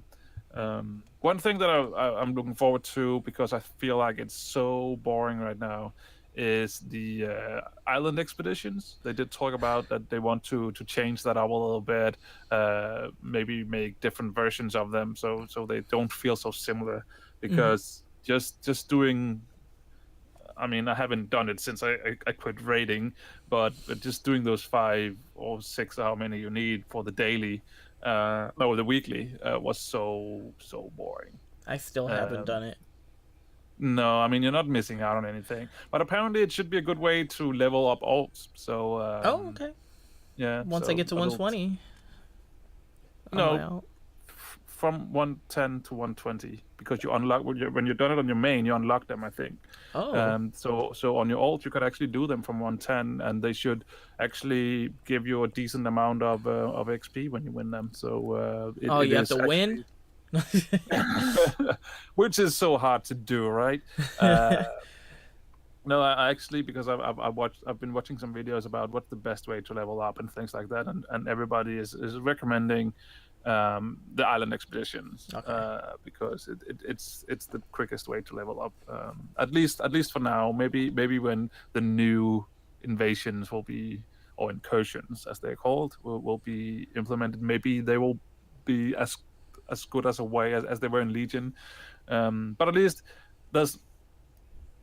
One thing that I'm looking forward to, because I feel like it's so boring right now, is the island expeditions. They did talk about that they want to change that up a little bit, maybe make different versions of them so they don't feel so similar, because just doing, I mean, I haven't done it since I quit raiding, but just doing those 5 or 6, how many you need for the daily, the weekly, was so boring. I still haven't done it. No, I mean, you're not missing out on anything. But apparently it should be a good way to level up alts. So. Okay. Yeah. Once I get to 120. No. from 110 to 120 because you unlock when you're done it on your main, you unlock them, I think. Oh. So on your ult, you could actually do them from 110, and they should actually give you a decent amount of XP when you win them. So You have to win. which is so hard to do, right? No, I actually, because I've been watching some videos about what's the best way to level up and things like that, and everybody is recommending the island expeditions, because it's the quickest way to level up, at least for now. Maybe when the new invasions will be, or incursions as they're called, will be implemented, maybe they will be as good as a way as they were in Legion, but at least there's.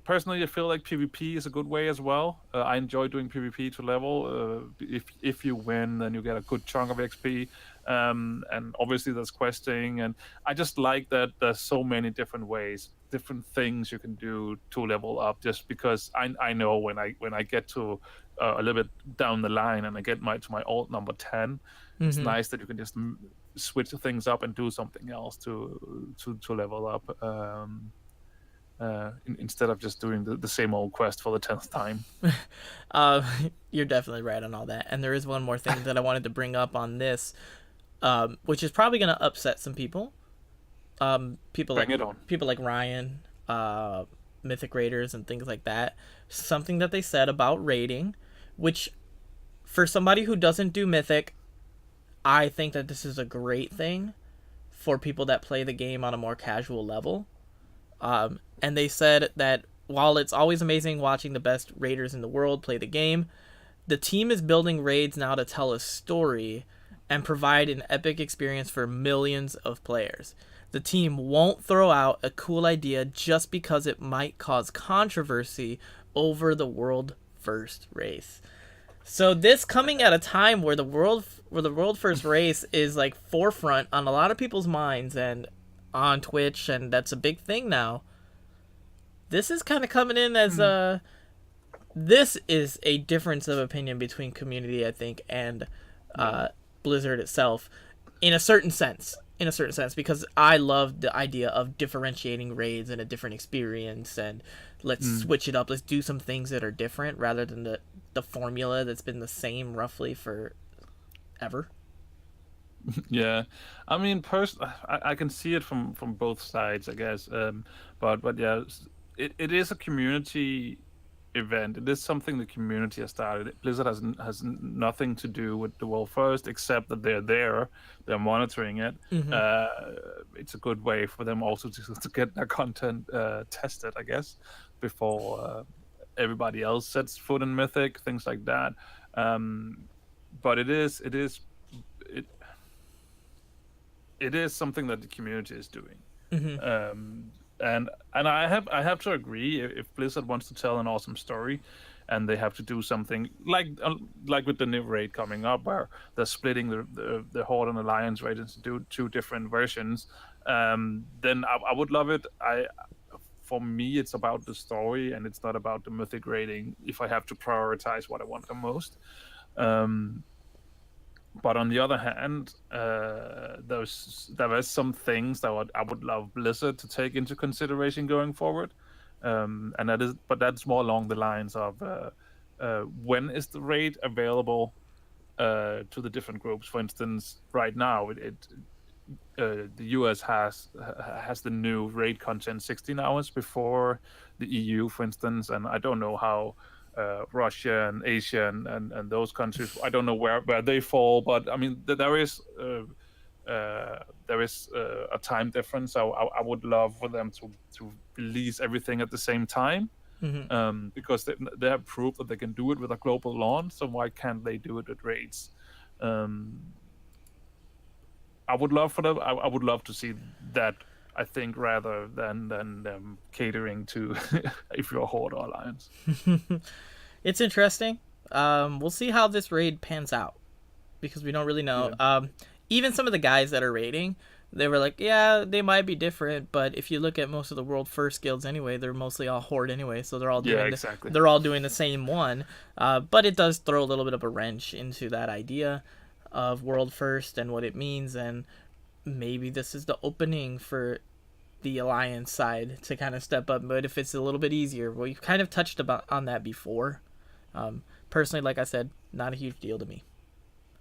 Personally, I feel like PvP is a good way as well. I enjoy doing PvP to level. If you win, then you get a good chunk of XP, and obviously there's questing. And I just like that there's so many different ways, different things you can do to level up. Just because I know when I get to a little bit down the line and I get to my ult number 10, it's nice that you can just switch things up and do something else to level up. Instead of just doing the same old quest for the 10th time. You're definitely right on all that. And there is one more thing that I wanted to bring up on this, which is probably going to upset some people. People like Ryan, Mythic Raiders, and things like that. Something that they said about raiding, which for somebody who doesn't do Mythic, I think that this is a great thing for people that play the game on a more casual level. And they said that while it's always amazing watching the best raiders in the world play the game, the team is building raids now to tell a story and provide an epic experience for millions of players. The team won't throw out a cool idea just because it might cause controversy over the world first race. So this coming at a time where the world first race is like forefront on a lot of people's minds and on Twitch, and that's a big thing now. This is kind of coming in as this is a difference of opinion between community, I think, and Blizzard itself, in a certain sense, because I love the idea of differentiating raids and a different experience, and let's switch it up. Let's do some things that are different rather than the formula that's been the same roughly for ever. Yeah, I mean, I can see it from both sides, I guess. But yeah, it is a community event. It is something the community has started. Blizzard has nothing to do with the world first, except that they're monitoring it. It's a good way for them also to get their content tested, I guess, before everybody else sets foot in Mythic, things like that. But it is something that the community is doing. And I have to agree, if Blizzard wants to tell an awesome story, and they have to do something like with the new raid coming up, where they're splitting the Horde and Alliance raid into two different versions, then I would love it. For me, it's about the story, and it's not about the Mythic raiding, if I have to prioritize what I want the most. But on the other hand, there are some things that I would love Blizzard to take into consideration going forward, and that's more along the lines of when is the raid available to the different groups. For instance, right now, the US has the new raid content 16 hours before the EU, for instance, and I don't know how. Russia and Asia and those countries, I don't know where they fall, but I mean there is a time difference. So I would love for them to release everything at the same time, because they have proved that they can do it with a global launch. So why can't they do it with raids? I would love for them. I would love to see that, I think, rather than them catering to if you're a Horde or Alliance. It's interesting. We'll see how this raid pans out, because we don't really know. Yeah. Even some of the guys that are raiding, they were like, yeah, they might be different, but if you look at most of the world first guilds anyway, they're mostly all Horde anyway, so they're all doing they're all doing the same one. But it does throw a little bit of a wrench into that idea of world first and what it means, and maybe this is the opening for the Alliance side to kind of step up. But if it's a little bit easier, well, you've kind of touched on that before. Personally, like I said, not a huge deal to me.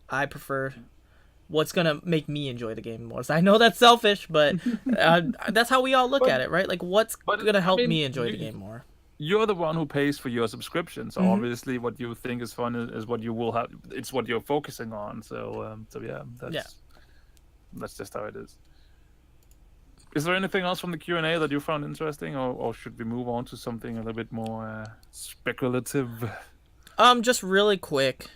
I prefer what's going to make me enjoy the game more. So I know that's selfish, but that's how we all look at it, right? Like, what's going to help me enjoy the game more? You're the one who pays for your subscription, so obviously what you think is fun is what you will have. It's what you're focusing on. So that's just how it is. Is there anything else from the Q&A that you found interesting, or should we move on to something a little bit more speculative? Just really quick.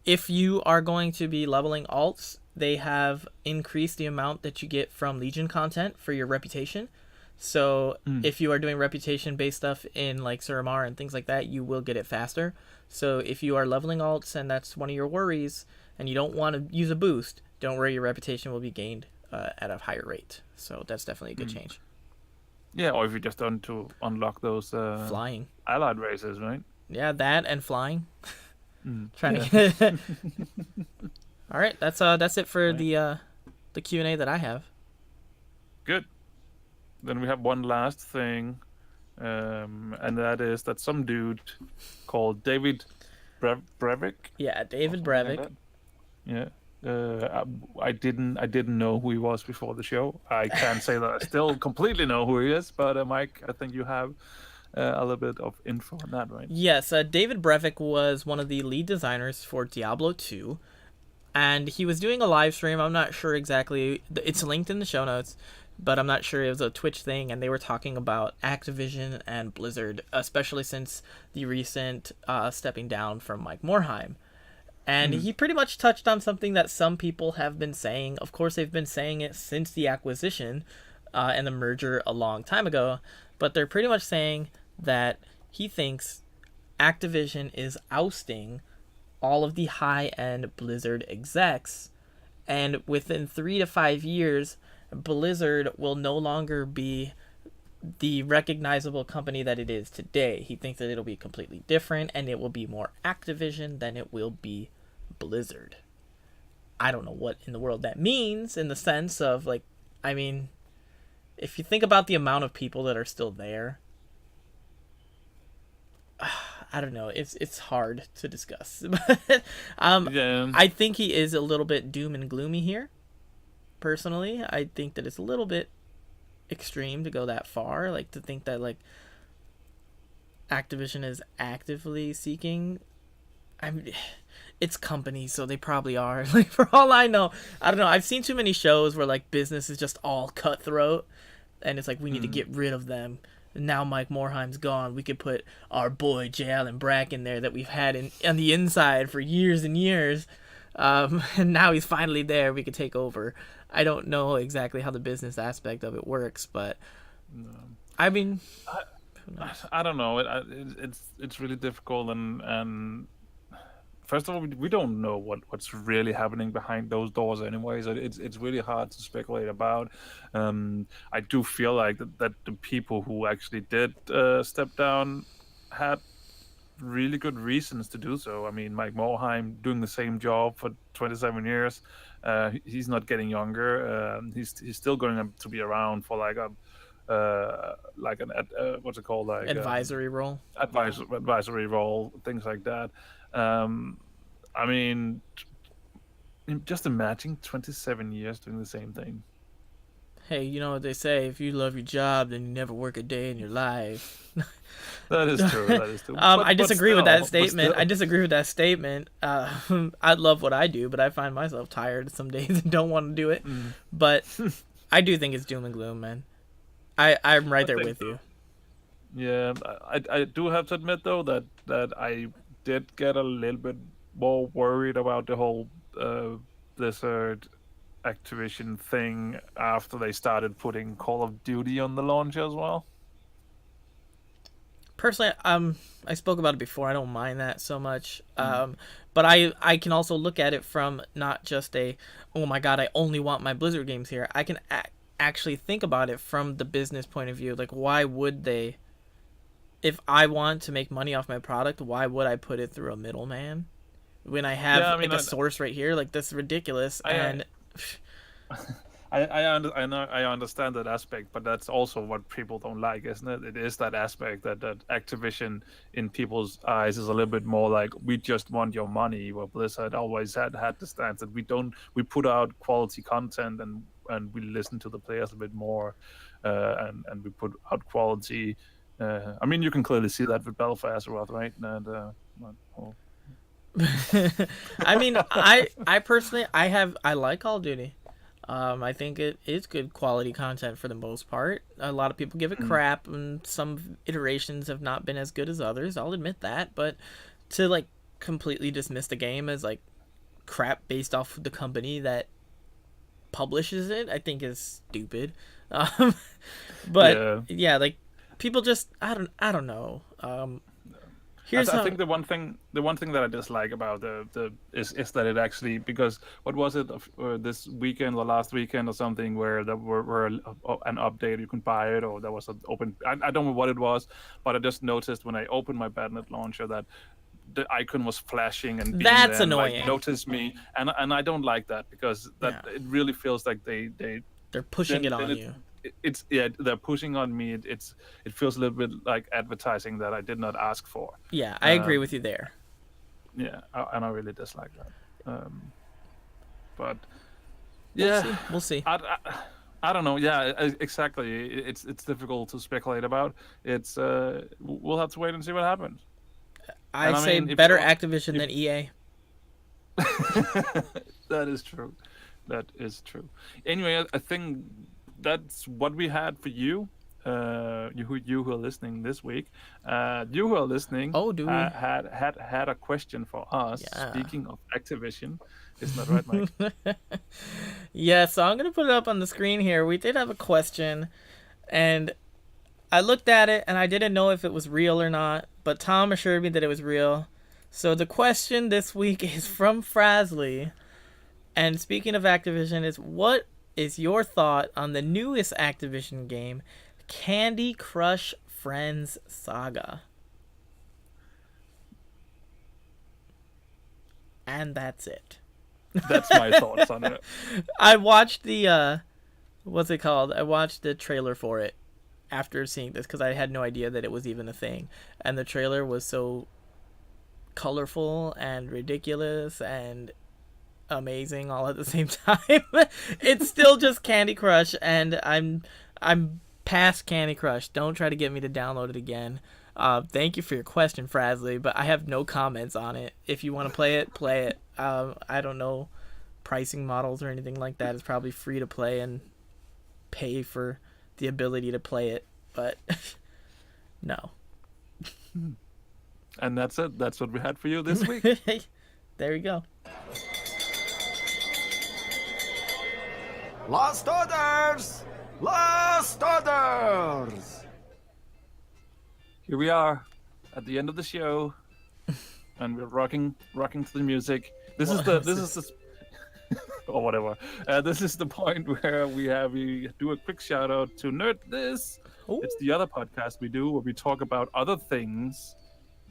If you are going to be leveling alts, they have increased the amount that you get from Legion content for your reputation. So if you are doing reputation-based stuff in like Suramar and things like that, you will get it faster. So if you are leveling alts and that's one of your worries, and you don't want to use a boost, don't worry, your reputation will be gained at a higher rate. So that's definitely a good change. Yeah, or if you just want to unlock those flying allied races, right? Yeah, that and flying. Trying to get All right, that's it for the Q&A that I have. Good. Then we have one last thing, and that is that some dude called David Brevik. Yeah, David Brevik. Yeah. I didn't know who he was before the show. I can't say that I still completely know who he is, but Mike, I think you have a little bit of info on that, right? Yes, David Brevik was one of the lead designers for Diablo 2, and he was doing a live stream. I'm not sure exactly. It's linked in the show notes, but I'm not sure. It was a Twitch thing, and they were talking about Activision and Blizzard, especially since the recent stepping down from Mike Morhaime. And he pretty much touched on something that some people have been saying. Of course, they've been saying it since the acquisition and the merger a long time ago, but they're pretty much saying that he thinks Activision is ousting all of the high-end Blizzard execs, and within 3 to 5 years, Blizzard will no longer be the recognizable company that it is today. He thinks that it'll be completely different, and it will be more Activision than it will be Blizzard. I don't know what in the world that means, in the sense of, like, I mean, if you think about the amount of people that are still there, I don't know. It's hard to discuss. But I think he is a little bit doom and gloomy here. Personally, I think that it's a little bit extreme to go that far. Like, to think that, like, Activision is actively seeking. I mean, it's companies, so they probably are. Like, for all I know, I don't know. I've seen too many shows where, like, business is just all cutthroat, and it's like, we need to get rid of them. Now Mike Morhaime's gone. We could put our boy J. Allen Brack in there that we've had on the inside for years and years. And now he's finally there. We could take over. I don't know exactly how the business aspect of it works, but I mean, I don't know. It's really difficult, and first of all, we don't know what's really happening behind those doors anyways. It's really hard to speculate about. I do feel like that the people who actually did step down had really good reasons to do so. I mean, Mike Morhaime doing the same job for 27 years. He's not getting younger. He's still going to be around for like an what's it called, like advisory role, advisory role, things like that. I mean, just imagine 27 years doing the same thing. Hey, you know what they say, if you love your job, then you never work a day in your life. That is true. I disagree with that statement. I love what I do, but I find myself tired some days and don't want to do it. But I do think it's doom and gloom, man. I'm right there with you. Yeah, I do have to admit, though, that I did get a little bit more worried about the whole Blizzard Activision thing after they started putting Call of Duty on the launch as well. Personally, I spoke about it before. I don't mind that so much. But I can also look at it from not just oh my god, I only want my Blizzard games here. I can actually think about it from the business point of view. Like, why would they? If I want to make money off my product, why would I put it through a middleman? when I have Yeah, I mean, like a source right here. Like, that's ridiculous. And I understand that aspect, but that's also what people don't like, isn't it? It is that aspect that Activision, in people's eyes, is a little bit more like, we just want your money. Where Blizzard always had the stance that we put out quality content and we listen to the players a bit more, and we put out quality. I mean, you can clearly see that with Belfast, right? And I mean, I personally, I like Call of Duty. I think it is good quality content for the most part. A lot of people give it crap, and some iterations have not been as good as others. I'll admit that, but to like completely dismiss the game as like crap based off the company that publishes it, I think is stupid. But yeah, like people just I don't know. I think the one thing that I dislike about is that it actually, because what was it this weekend or last weekend or something, where there were an update, you can buy it, or there was an open, I don't know what it was, but I just noticed when I opened my .NET launcher that the icon was flashing and that's there annoying. And, like, notice me, and I don't like that, because it really feels like they're pushing it on you. They're pushing on me. It feels a little bit like advertising that I did not ask for. Yeah, I agree with you there. Yeah, and I really dislike that. But we'll see. I don't know. Yeah, exactly. It's difficult to speculate about. It's we'll have to wait and see what happens. I say better Activision than EA. That is true. That is true. Anyway, I think that's what we had for you. You who are listening this week. You who are listening. Oh, do we? Had a question for us. Yeah. Speaking of Activision, isn't that right, Mike? Yeah. So I'm gonna put it up on the screen here. We did have a question, and I looked at it and I didn't know if it was real or not. But Tom assured me that it was real. So the question this week is from Frasley. And speaking of Activision, is what is your thought on the newest Activision game, Candy Crush Friends Saga? And that's it. That's my thoughts on it. I watched the what's it called? I watched the trailer for it after seeing this, because I had no idea that it was even a thing. And the trailer was so colorful and ridiculous and amazing all at the same time. It's still just Candy Crush, and I'm past Candy Crush. Don't try to get me to download it again. Thank you for your question, Frasley, but I have no comments on it. If you want to play it, play it. I don't know pricing models or anything like that. It's probably free to play and pay for the ability to play it, but no. And that's it. That's what we had for you this week. There you go. Last orders! Last orders! Here we are at the end of the show, and we're rocking to the music. This is the or whatever. This is the point where we do a quick shout out to Nerd This. Ooh. It's the other podcast we do where we talk about other things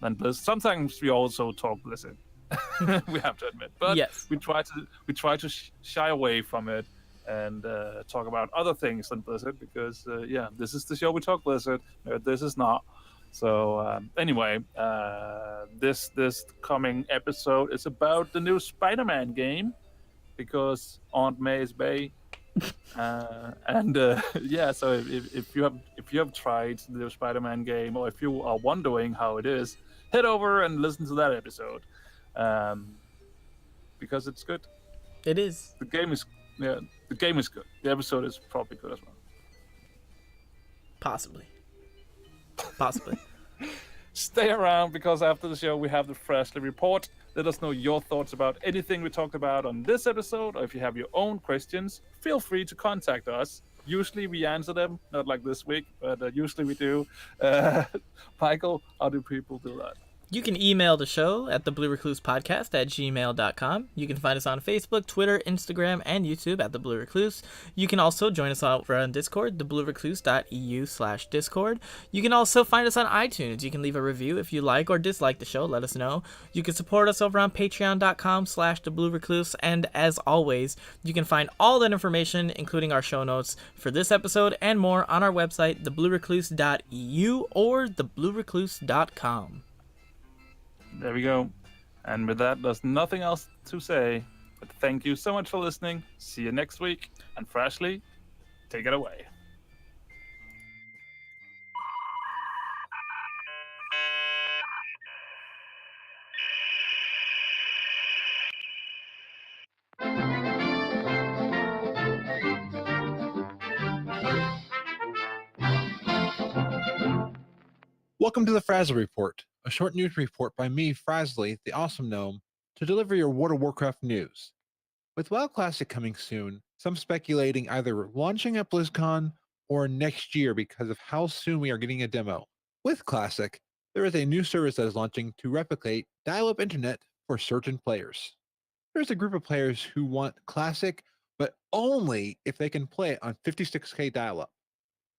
than Blizzard. Sometimes we also talk Blizzard. We have to admit, but yes, we try to shy away from it and talk about other things than Blizzard, because this is the show we talk Blizzard. This is not. So anyway, this coming episode is about the new Spider-Man game, because Aunt May is Bay. So if you have tried the Spider-Man game, or if you are wondering how it is, head over and listen to that episode, because it's good. it is. The game is good. The episode is probably good as well. Possibly. Stay around, because after the show we have the Freshly Report. Let us know your thoughts about anything we talked about on this episode, or if you have your own questions, feel free to contact us. Usually we answer them, not like this week, but usually we do. Michael, how do people do that? You can email the show at thebluereclusepodcast@gmail.com. You can find us on Facebook, Twitter, Instagram, and YouTube at The Blue Recluse. You can also join us over on Discord, thebluerecluse.eu/Discord. You can also find us on iTunes. You can leave a review if you like or dislike the show. Let us know. You can support us over on patreon.com/thebluerecluse. And as always, you can find all that information, including our show notes for this episode and more, on our website, thebluerecluse.eu or thebluerecluse.com. There we go. And with that, there's nothing else to say. But thank you so much for listening. See you next week. And Freshly, take it away. Welcome to the Frazzle Report, a short news report by me, Frazzly, the awesome gnome, to deliver your World of Warcraft news. With WoW Classic coming soon, some speculating either launching at BlizzCon or next year because of how soon we are getting a demo. With Classic, there is a new service that is launching to replicate dial-up internet for certain players. There's a group of players who want Classic, but only if they can play it on 56K dial-up.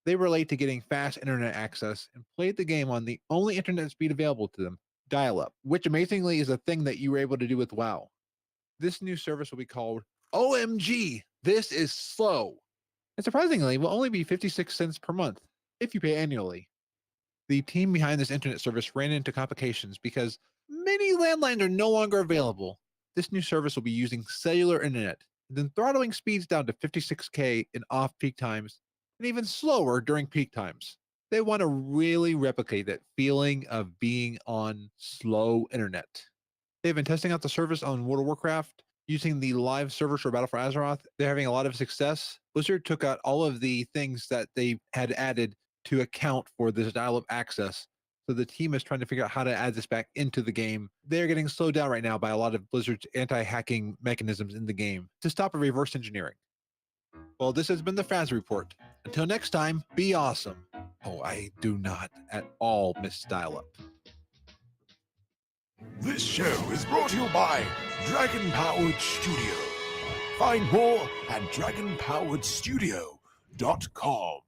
They relate to getting fast internet access and played the game on the only internet speed available to them, dial-up, which amazingly is a thing that you were able to do with WoW. This new service will be called OMG, This is Slow. And surprisingly, will only be 56 cents per month if you pay annually. The team behind this internet service ran into complications because many landlines are no longer available. This new service will be using cellular internet, then throttling speeds down to 56K in off-peak times, and even slower during peak times. They want to really replicate that feeling of being on slow internet. They've been testing out the service on World of Warcraft using the live servers for Battle for Azeroth. They're having a lot of success. Blizzard took out all of the things that they had added to account for this dial-up access. So the team is trying to figure out how to add this back into the game. They're getting slowed down right now by a lot of Blizzard's anti-hacking mechanisms in the game to stop a reverse engineering. Well, this has been the Faz Report. Until next time, be awesome. Oh, I do not at all miss dial-up. This show is brought to you by Dragon Powered Studio. Find more at dragonpoweredstudio.com.